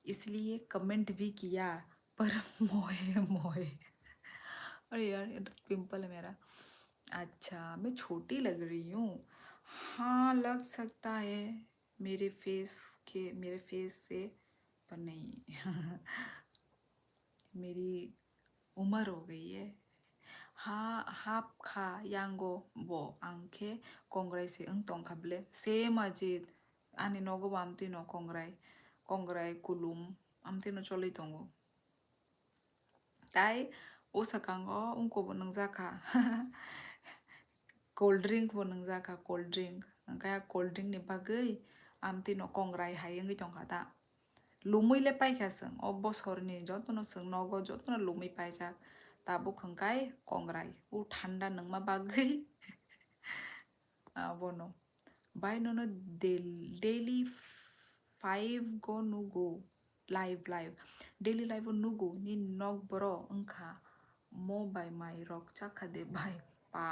इसलिए कमेंट भी किया। पर मोए मोए, अरे यार ये तो पिंपल है मेरा। अच्छा मैं छोटी लग रही हूँ? हाँ लग सकता है मेरे फेस से, पर नहीं मेरी उम्र हो गई है। 하 합카 양고 뭐 않게 공그라이세 응똥카블레 세마지 아니 너고 암티노 공그라이 굴룸 암티노 쫄리동고 ताई o sakango unko bo nang jaka cold drink bo nang jaka cold drink angkaya cold drink ni bagui amti no kongrai hayengi tongkata lumui le paikasang o bosorni jotono sung nogo jotono lumui paijak tabo khangkai kongrai u thanda nangma bagui bono bai nono daily 5 go nu go live daily live nugu ni nog bro angkha mo bai mai rok chakha de bai pa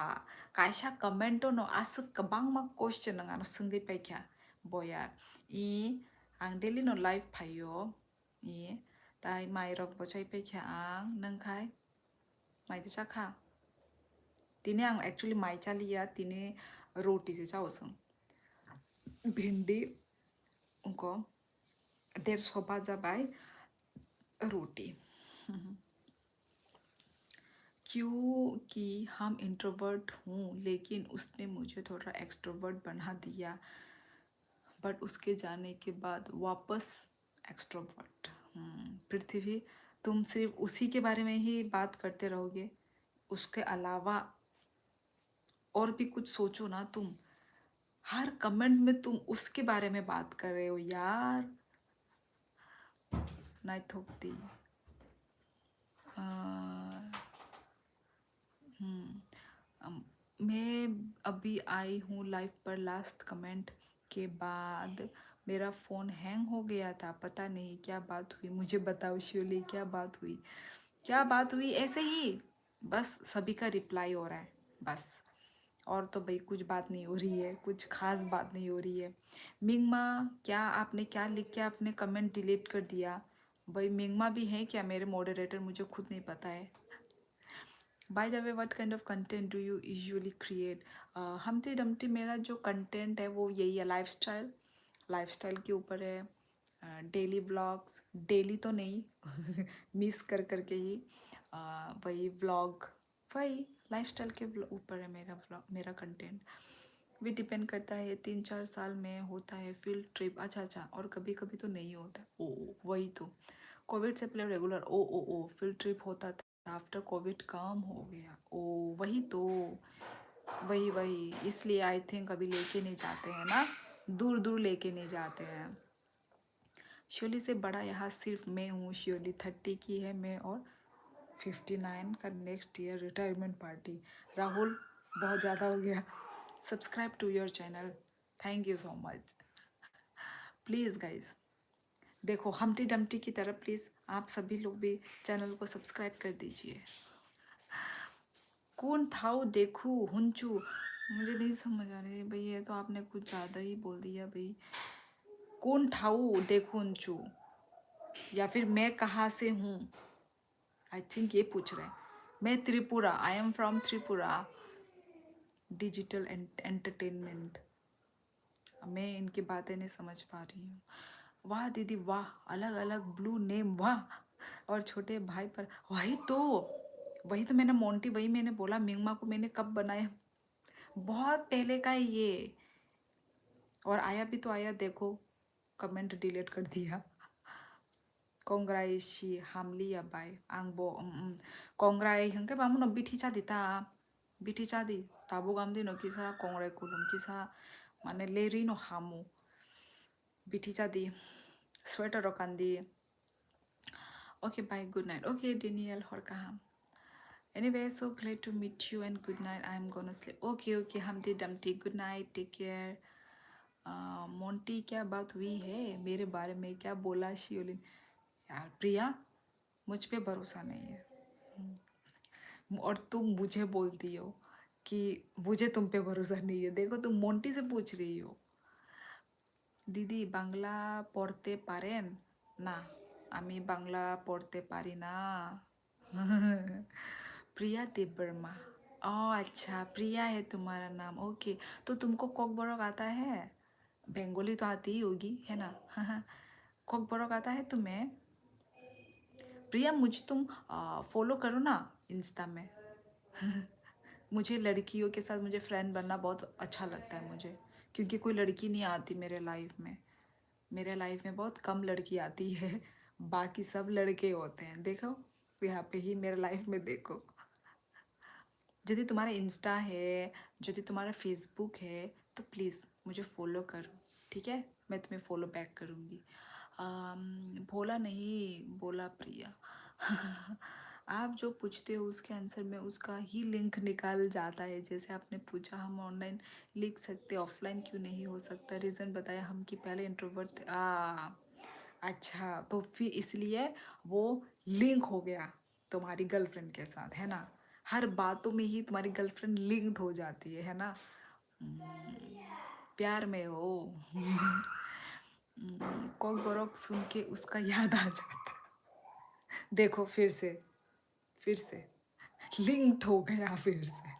kaisa comment no asuk kabang ma question nang ano sunggai paikha boya I ang daily no live phayo I tai mai rok bo chai paikha ang nangkhai mai de chakha tine ang actually mai chaliya tine roti se chawsung भिंडी उनको 150 भाजा bye रोटी क्योंकि हम introvert हूँ लेकिन उसने मुझे थोड़ा extrovert बना दिया बट उसके जाने के बाद वापस एक्सट्रोवर्ट। पृथ्वी तुम सिर्फ उसी के बारे में ही बात करते रहोगे, उसके अलावा और भी कुछ सोचो ना तुम। हर कमेंट में तुम उसके बारे में बात कर रहे हो यार। नहीं थोकती मैं अभी आई हूँ लाइव पर। लास्ट कमेंट के बाद मेरा फ़ोन हैंग हो गया था, पता नहीं क्या बात हुई, मुझे बताओ श्योली क्या बात हुई? क्या बात हुई? ऐसे ही बस सभी का रिप्लाई हो रहा है बस, और तो भाई कुछ बात नहीं हो रही है, कुछ खास बात नहीं हो रही है। मिंगमा क्या आपने क्या लिख के आपने कमेंट डिलीट कर दिया? भाई मिंगमा भी है क्या मेरे मॉडरेटर? मुझे खुद नहीं पता है। By the way what kind of content do you usually create? हमटी Dumpty मेरा जो कंटेंट है वो यही है, लाइफस्टाइल के ऊपर है। डेली ब्लॉग्स, डेली तो नहीं मिस कर करके ही वही व्लॉग, वही लाइफस्टाइल के ऊपर है मेरा कंटेंट भी डिपेंड करता है। 3-4 साल में होता है फील्ड ट्रिप। अच्छा अच्छा, और कभी कभी तो नहीं होता। ओ वही तो, कोविड से पहले रेगुलर ओ फील्ड ट्रिप होता था, आफ्टर कोविड कम हो गया। ओ वही तो, वही इसलिए आई थिंक अभी लेके नहीं जाते हैं ना, दूर दूर लेके नहीं जाते हैं। श्योली से बड़ा यहाँ सिर्फ मैं हूँ। श्योली 30 की है मैं, और 59 का next year retirement party. Rahul बहुत ज़्यादा हो गया। Subscribe to your channel, thank you so much. Please guys देखो हमटी डमटी की तरह प्लीज़ आप सभी लोग भी चैनल को सब्सक्राइब कर दीजिए। कौन थाओ देखू हुंचू, मुझे नहीं समझ आ रही भाई, ये तो आपने कुछ ज़्यादा ही बोल दिया भाई। कौन ठाऊ देखू हुंचू, या फिर मैं कहाँ से हूँ? आई थिंक ये पूछ रहे हैं। मैं त्रिपुरा, आई am from Tripura digital entertainment. मैं इनकी बातें नहीं समझ पा रही हूँ। वाह दीदी वाह, अलग अलग ब्लू नेम वाह। और छोटे भाई पर वही तो मैंने मोंटी, वही मैंने बोला मिंगमा को मैंने कब बनाया, बहुत पहले का है ये। और आया भी तो आया, देखो कमेंट डिलीट कर दिया। Kongrai hamli ya bai angbo kongrai hangke bamu no bithi chadi ta bithi chadi tabu gamdi no kisa kongrai kulum kisa mane leri no hamu bithi chadi sweater ro kandi. Okay, bye, good night. Okay, Daniel Horkaham. Anyway, so glad to meet you and good night. I'm gonna sleep. Okay, Humpty Dumpty, good night, take care. Monty क्या बात हुई है मेरे बारे में, क्या बोला शियोलिन? यार प्रिया, मुझ पे भरोसा नहीं है, और तुम मुझे बोलती हो कि मुझे तुम पे भरोसा नहीं है। देखो तुम मोंटी से पूछ रही हो। দিদি বাংলা পড়তে পারেন? না, আমি বাংলা পড়তে পারি না। प्रिया देवर्मा। ओह अच्छा, प्रिया है तुम्हारा नाम, ओके। तो तुमको कॉक बरक आता है? बंगाली तो आती ही होगी, है ना? कॉक बरक आता है तुम्हें? प्रिया मुझे तुम फॉलो करो ना इंस्टा में। मुझे लड़कियों के साथ मुझे फ्रेंड बनना बहुत अच्छा लगता है मुझे, क्योंकि कोई लड़की नहीं आती मेरे लाइफ में। मेरे लाइफ में बहुत कम लड़की आती है, बाकी सब लड़के होते हैं। देखो यहाँ पे ही मेरे लाइफ में देखो, यदि तुम्हारा इंस्टा है, यदि तुम्हारा फेसबुक है, तो प्लीज़ मुझे फॉलो करो, ठीक है? मैं तुम्हें फॉलो बैक करूँगी। भोला नहीं बोला प्रिया। आप जो पूछते हो उसके आंसर में उसका ही लिंक निकाल जाता है। जैसे आपने पूछा हम ऑनलाइन लिख सकते, ऑफलाइन क्यों नहीं हो सकता? रीज़न बताया हम कि पहले इंट्रोवर्ट थे। अच्छा, तो फिर इसलिए वो लिंक हो गया तुम्हारी गर्लफ्रेंड के साथ, है ना? हर बातों में ही तुम्हारी गर्लफ्रेंड लिंक्ड हो जाती है ना? प्यार में हो। कॉक बरॉक सुन के उसका याद आ जाता। देखो फिर से लिंक्ड हो गया फिर से।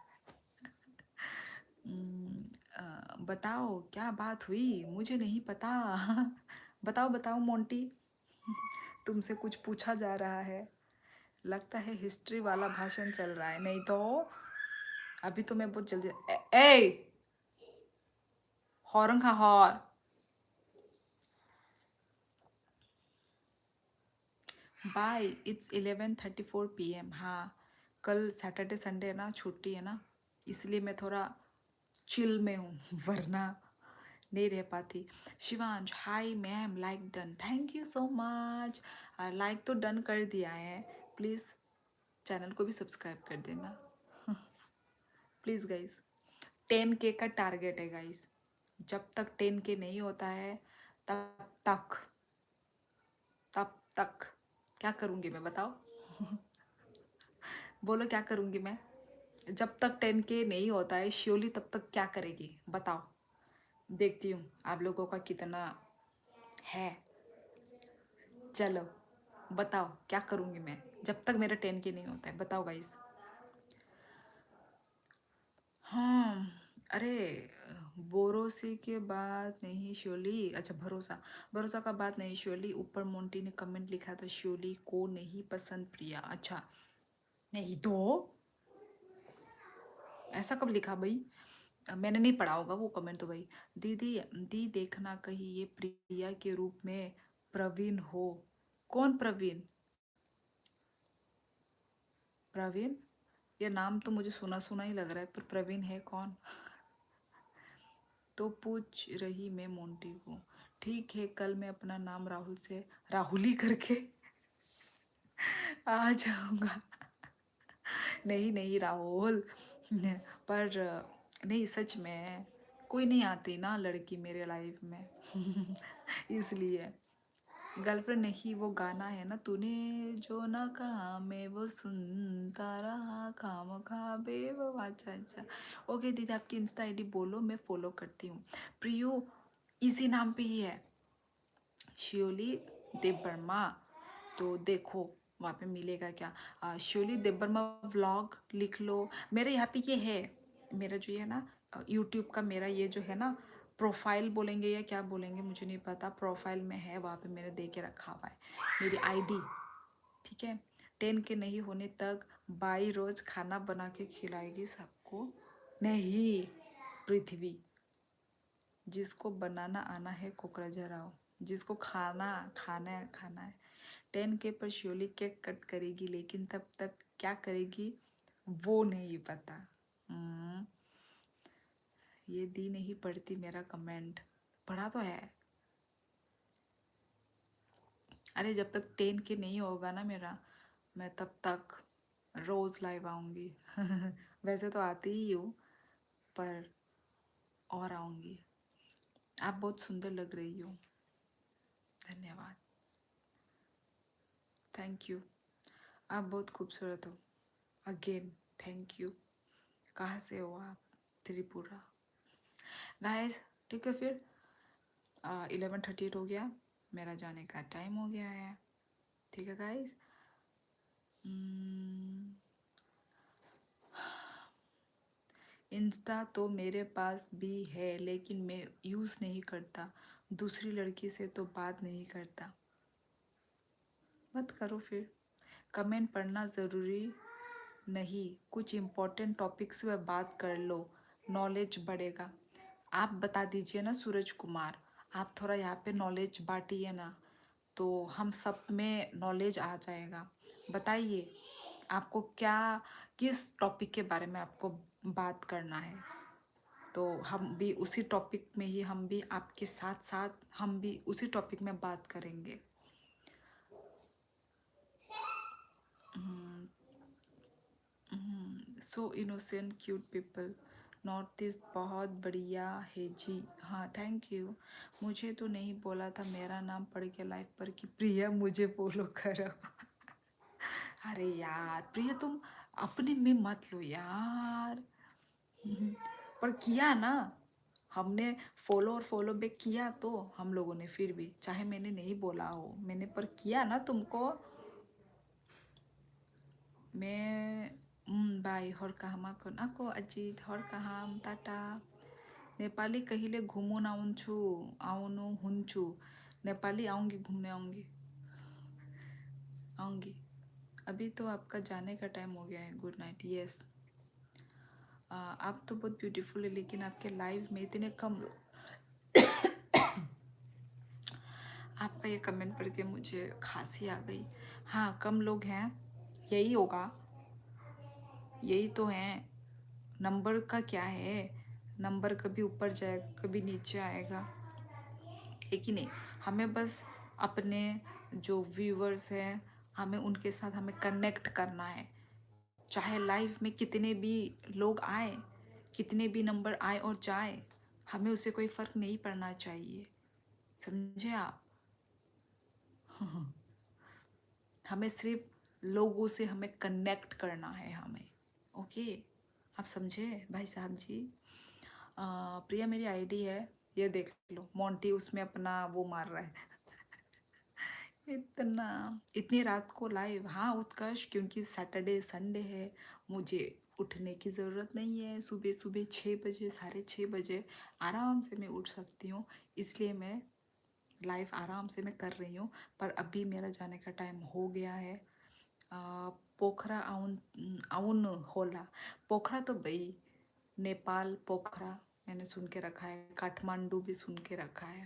बताओ क्या बात हुई, मुझे नहीं पता। बताओ मोंटी, तुमसे कुछ पूछा जा रहा है, लगता है हिस्ट्री वाला भाषण चल रहा है। नहीं तो अभी तो मैं बहुत जल्दी ए हॉर्न का हॉर। Bye, it's 11:34 PM। हाँ, कल सैटरडे संडे है ना, छुट्टी है ना, इसलिए मैं थोड़ा चिल में हूँ, वरना नहीं रह पाती। Shivansh hi ma'am, like done, thank you so much. Like तो डन कर दिया है, प्लीज़ चैनल को भी सब्सक्राइब कर देना। प्लीज़ गाइस, 10K का टारगेट है गाइस। जब तक 10K नहीं होता है तब तक तब तक क्या करूँगी मैं, बताओ? बोलो क्या करूँगी मैं? जब तक 10K नहीं होता है श्योरली, तब तक क्या करेगी बताओ? देखती हूँ आप लोगों का कितना है। चलो बताओ क्या करूँगी मैं जब तक मेरा 10K नहीं होता है, बताओ गाइस। हाँ, अरे बोरोसी के बाद नहीं श्योरली, अच्छा भरोसा का बात नहीं श्योरली। ऊपर मोंटी ने कमेंट लिखा था श्योरली को नहीं पसंद प्रिया। अच्छा नहीं तो ऐसा कब लिखा भाई? मैंने नहीं पढ़ा होगा वो कमेंट तो भाई। दीदी दी देखना कहीं ये प्रिया के रूप में प्रवीण हो। कौन प्रवीण? प्रवीण, ये नाम तो मुझे सुना सुना ही लग रहा है, पर प्रवीण है कौन? तो पूछ रही मैं मोंटी को। ठीक है, कल मैं अपना नाम राहुल से राहुली करके आ जाऊंगा। नहीं राहुल, पर नहीं सच में कोई नहीं आती ना लड़की मेरे लाइफ में। इसलिए गर्लफ्रेंड नहीं, वो गाना है ना, तूने जो ना कहा मैं वो सुनता रहा खाम खा वो। अच्छा ओके दीदी, आपकी इंस्टा आईडी बोलो, मैं फॉलो करती हूँ। प्रियो इसी नाम पे ही है, शियोली देवर्मा। तो देखो वहाँ पे मिलेगा क्या, शियोली देवर्मा व्लॉग लिख लो। मेरे यहाँ पे ये है, मेरा जो ये है ना यूट्यूब का, मेरा ये जो है ना प्रोफाइल बोलेंगे या क्या बोलेंगे मुझे नहीं पता, प्रोफाइल में है, वहाँ पे मैंने दे के रखा हुआ है मेरी आईडी, ठीक है। 10 के नहीं होने तक बाई रोज खाना बना के खिलाएगी सबको। नहीं, पृथ्वी, जिसको बनाना आना है कोकराझार आओ, जिसको खाना खाना है खाना है। 10 के पर श्योरली केक कट करेगी, लेकिन तब तक क्या करेगी वो नहीं पता। ये दी नहीं पढ़ती मेरा कमेंट, पढ़ा तो है। अरे जब तक 10 के नहीं होगा ना मेरा, मैं तब तक रोज़ लाइव आऊँगी। वैसे तो आती ही हूँ, पर और आऊँगी। आप बहुत सुंदर लग रही हो, धन्यवाद, थैंक यू। आप बहुत खूबसूरत हो, अगेन थैंक यू। कहाँ से हो आप? त्रिपुरा। गाइस ठीक है, फिर 11:38 हो गया, मेरा जाने का टाइम हो गया है, ठीक है गाइस। इंस्टा तो मेरे पास भी है, लेकिन मैं यूज़ नहीं करता, दूसरी लड़की से तो बात नहीं करता। मत करो फिर, कमेंट पढ़ना ज़रूरी नहीं, कुछ इम्पोर्टेंट टॉपिक्स पे बात कर लो, नॉलेज बढ़ेगा। आप बता दीजिए ना सूरज कुमार, आप थोड़ा यहाँ पे नॉलेज बांटिए ना, तो हम सब में नॉलेज आ जाएगा। बताइए आपको क्या, किस टॉपिक के बारे में आपको बात करना है, तो हम भी उसी टॉपिक में ही, हम भी आपके साथ साथ हम भी उसी टॉपिक में बात करेंगे। So innocent cute people, north east बहुत बढ़िया है जी। हाँ थैंक यू। मुझे तो नहीं बोला था मेरा नाम पढ़ के लाइव पर कि प्रिया मुझे फॉलो करो। अरे यार प्रिया, तुम अपने में मत लो यार। पर किया ना हमने, फॉलो और फॉलो बैक किया तो हम लोगों ने, फिर भी चाहे मैंने नहीं बोला हो, मैंने पर किया ना तुमको। मैं बाई हर काहमा को अजित हर काहाम टाटा। नेपाली कहिले घुमुन आउँछु, आउनु हुन्छु। नेपाली आऊँगी, घूमने आऊँगी, आऊँगी। अभी तो आपका जाने का टाइम हो गया है, गुड नाइट। यस, आप तो बहुत ब्यूटीफुल है, लेकिन आपके लाइव में इतने कम आपका ये कमेंट पढ़ के मुझे खांसी आ गई। हाँ कम लोग हैं, यही होगा, यही तो हैं। नंबर का क्या है, नंबर कभी ऊपर जाएगा कभी नीचे आएगा, है कि नहीं। हमें बस अपने जो व्यूवर्स हैं, हमें उनके साथ हमें कनेक्ट करना है, चाहे लाइफ में कितने भी लोग आए, कितने भी नंबर आए और जाए, हमें उससे कोई फ़र्क नहीं पड़ना चाहिए, समझे आप। हमें सिर्फ लोगों से हमें कनेक्ट करना है हमें, ओके, आप समझे भाई साहब जी। प्रिया मेरी आईडी है, ये देख लो, मोंटी उसमें अपना वो मार रहा है। इतना इतनी रात को लाइव, हाँ उत्कर्ष, क्योंकि सैटरडे संडे है, मुझे उठने की ज़रूरत नहीं है, सुबह सुबह 6 बजे 6:30 आराम से मैं उठ सकती हूँ, इसलिए मैं लाइव आराम से मैं कर रही हूँ। पर अभी मेरा जाने का टाइम हो गया है। पोखरा आउन आउन होला, पोखरा तो भाई नेपाल, पोखरा मैंने सुन के रखा है, काठमांडू भी सुन के रखा है,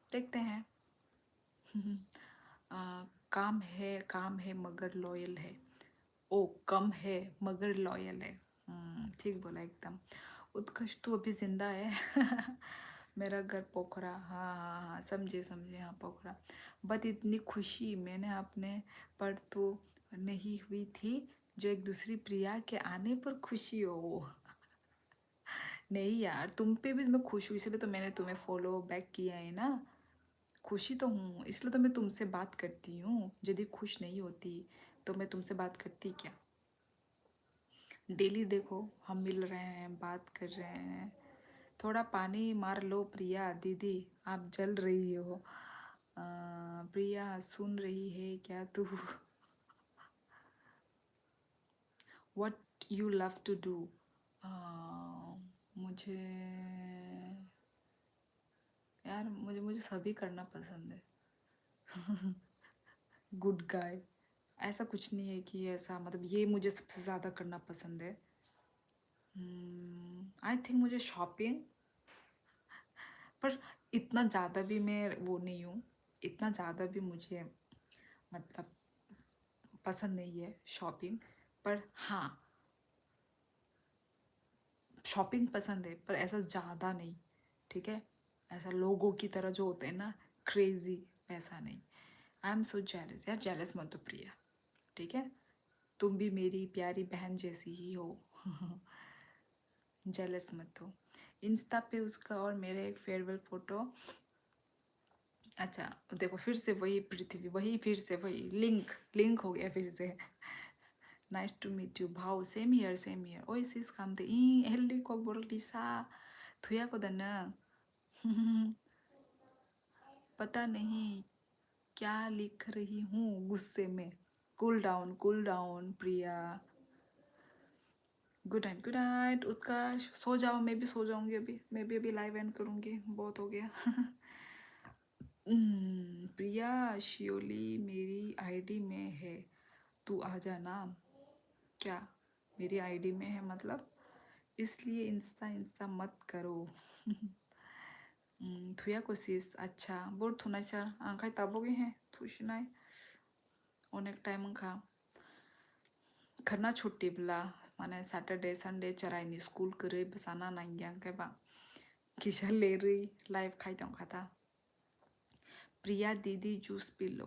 देखते हैं। काम है मगर लॉयल है, ओ कम है मगर लॉयल है। ठीक बोला एकदम। उत्कर्ष तू अभी जिंदा है। मेरा घर पोखरा, हाँ हाँ हाँ समझे समझे, हाँ पोखरा। बट इतनी खुशी मैंने अपने पर तो नहीं हुई थी, जो एक दूसरी प्रिया के आने पर खुशी हो। नहीं यार, तुम पे भी मैं खुश हूँ, इसलिए तो मैंने तुम्हें फॉलो बैक किया है ना, खुशी तो हूँ, इसलिए तो मैं तुमसे बात करती हूँ। यदि खुश नहीं होती तो मैं तुमसे बात करती क्या। डेली देखो हम मिल रहे हैं, बात कर रहे हैं। थोड़ा पानी मार लो प्रिया दीदी, आप जल रही हो। प्रिया सुन रही है क्या तू। What you love to do, मुझे यार मुझे मुझे सभी करना पसंद है। गुड गाय, ऐसा कुछ नहीं है कि ऐसा मतलब ये मुझे सबसे ज़्यादा करना पसंद है। आई थिंक मुझे शॉपिंग, पर इतना ज़्यादा भी मैं वो नहीं हूँ, इतना ज़्यादा भी मुझे मतलब पसंद नहीं है शॉपिंग। पर हाँ, शॉपिंग पसंद है पर ऐसा ज़्यादा नहीं, ठीक है। ऐसा लोगों की तरह जो होते हैं ना, क्रेज़ी, वैसा नहीं। आई एम सो जेलस, यार जेलस मत हो प्रिया, ठीक है। तुम भी मेरी प्यारी बहन जैसी ही हो। जेलस मत हो। इंस्टा पे उसका और मेरे एक फेयरवेल फ़ोटो। अच्छा देखो, फिर से वही पृथ्वी, वही फिर से वही लिंक लिंक हो गया फिर से। नाइस टू मीट यू भाव, सेम हियर सेम हियर। ओए सिस काम ते ई हेल्दी को बोल सा थुया को दना। पता नहीं क्या लिख रही हूँ गुस्से में। कूल डाउन प्रिया। गुड नाइट उत्कर्ष, सो जाओ, मैं भी सो जाऊंगी अभी, मैं भी अभी लाइव एंड करूंगी, बहुत हो गया। प्रिया शियोली मेरी आईडी में है, तू आ जाना। क्या मेरी आईडी में है मतलब, इसलिए इंस्टा इंस्टा मत करो। थुया कोशिश अच्छा बोर थुनाचा आंखाय ताबोगे हैं थुशिनाय अनेक टाइम खा खरना छुट्टी ब्ला माने सैटरडे संडे चराइनी स्कूल करे बसाना नांगिया के बा किसा ले रही लाइव खाई तो खाता। प्रिया दीदी जूस पी लो।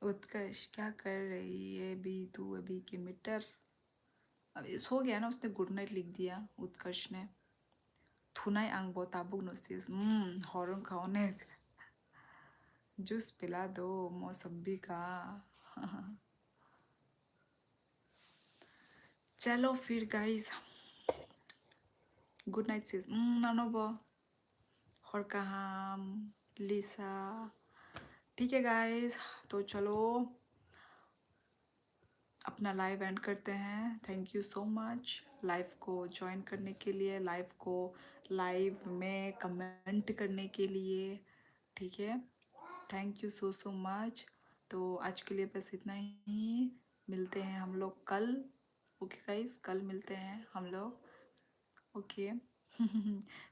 उत्कर्ष क्या कर रही है अभी तू, अभी के मीटर। अब सो गया ना, उसने गुड नाइट लिख दिया उत्कर्ष ने। थुनाई आंग ताबुक नोसिस हॉर्न खाओने जूस पिला दो मौसम्बी का। चलो फिर गाइस, गुड नाइट सिस ननोबो और कहाँ लिसा। ठीक है गाइस, तो चलो अपना लाइव एंड करते हैं। Thank you so much live को ज्वाइन करने के लिए, लाइव में कमेंट करने के लिए, ठीक है। Thank you so so much. तो आज के लिए बस इतना ही, मिलते हैं हम लोग कल। ओके गाइस, कल मिलते हैं हम लोग। ओके।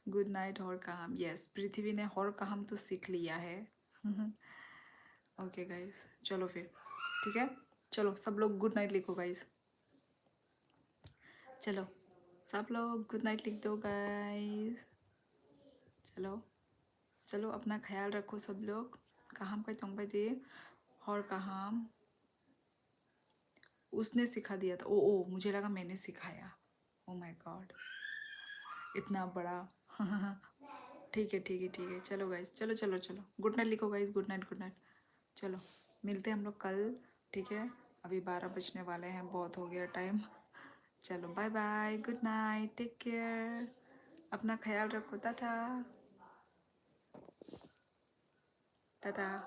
गुड नाइट और काम। यस, पृथ्वी ने और काम तो सीख लिया है। ओके गाइस, चलो फिर, ठीक है। चलो सब लोग गुड नाइट लिखो गाइस, चलो सब लोग गुड नाइट लिख दो गाइस। चलो चलो, अपना ख्याल रखो सब लोग। कहाम का चौंपा दे और कहाम उसने सिखा दिया था। ओ मुझे लगा मैंने सिखाया। ओ माय गॉड, इतना बड़ा। ठीक है ठीक है ठीक है, चलो गाइस, चलो चलो चलो, गुड नाइट लिखो guys, good night good night. चलो मिलते हैं हम लोग कल, ठीक है। अभी 12 बजने वाले हैं, बहुत हो गया टाइम। चलो bye bye, good night, take care, अपना ख्याल रखो, टाटा टाटा।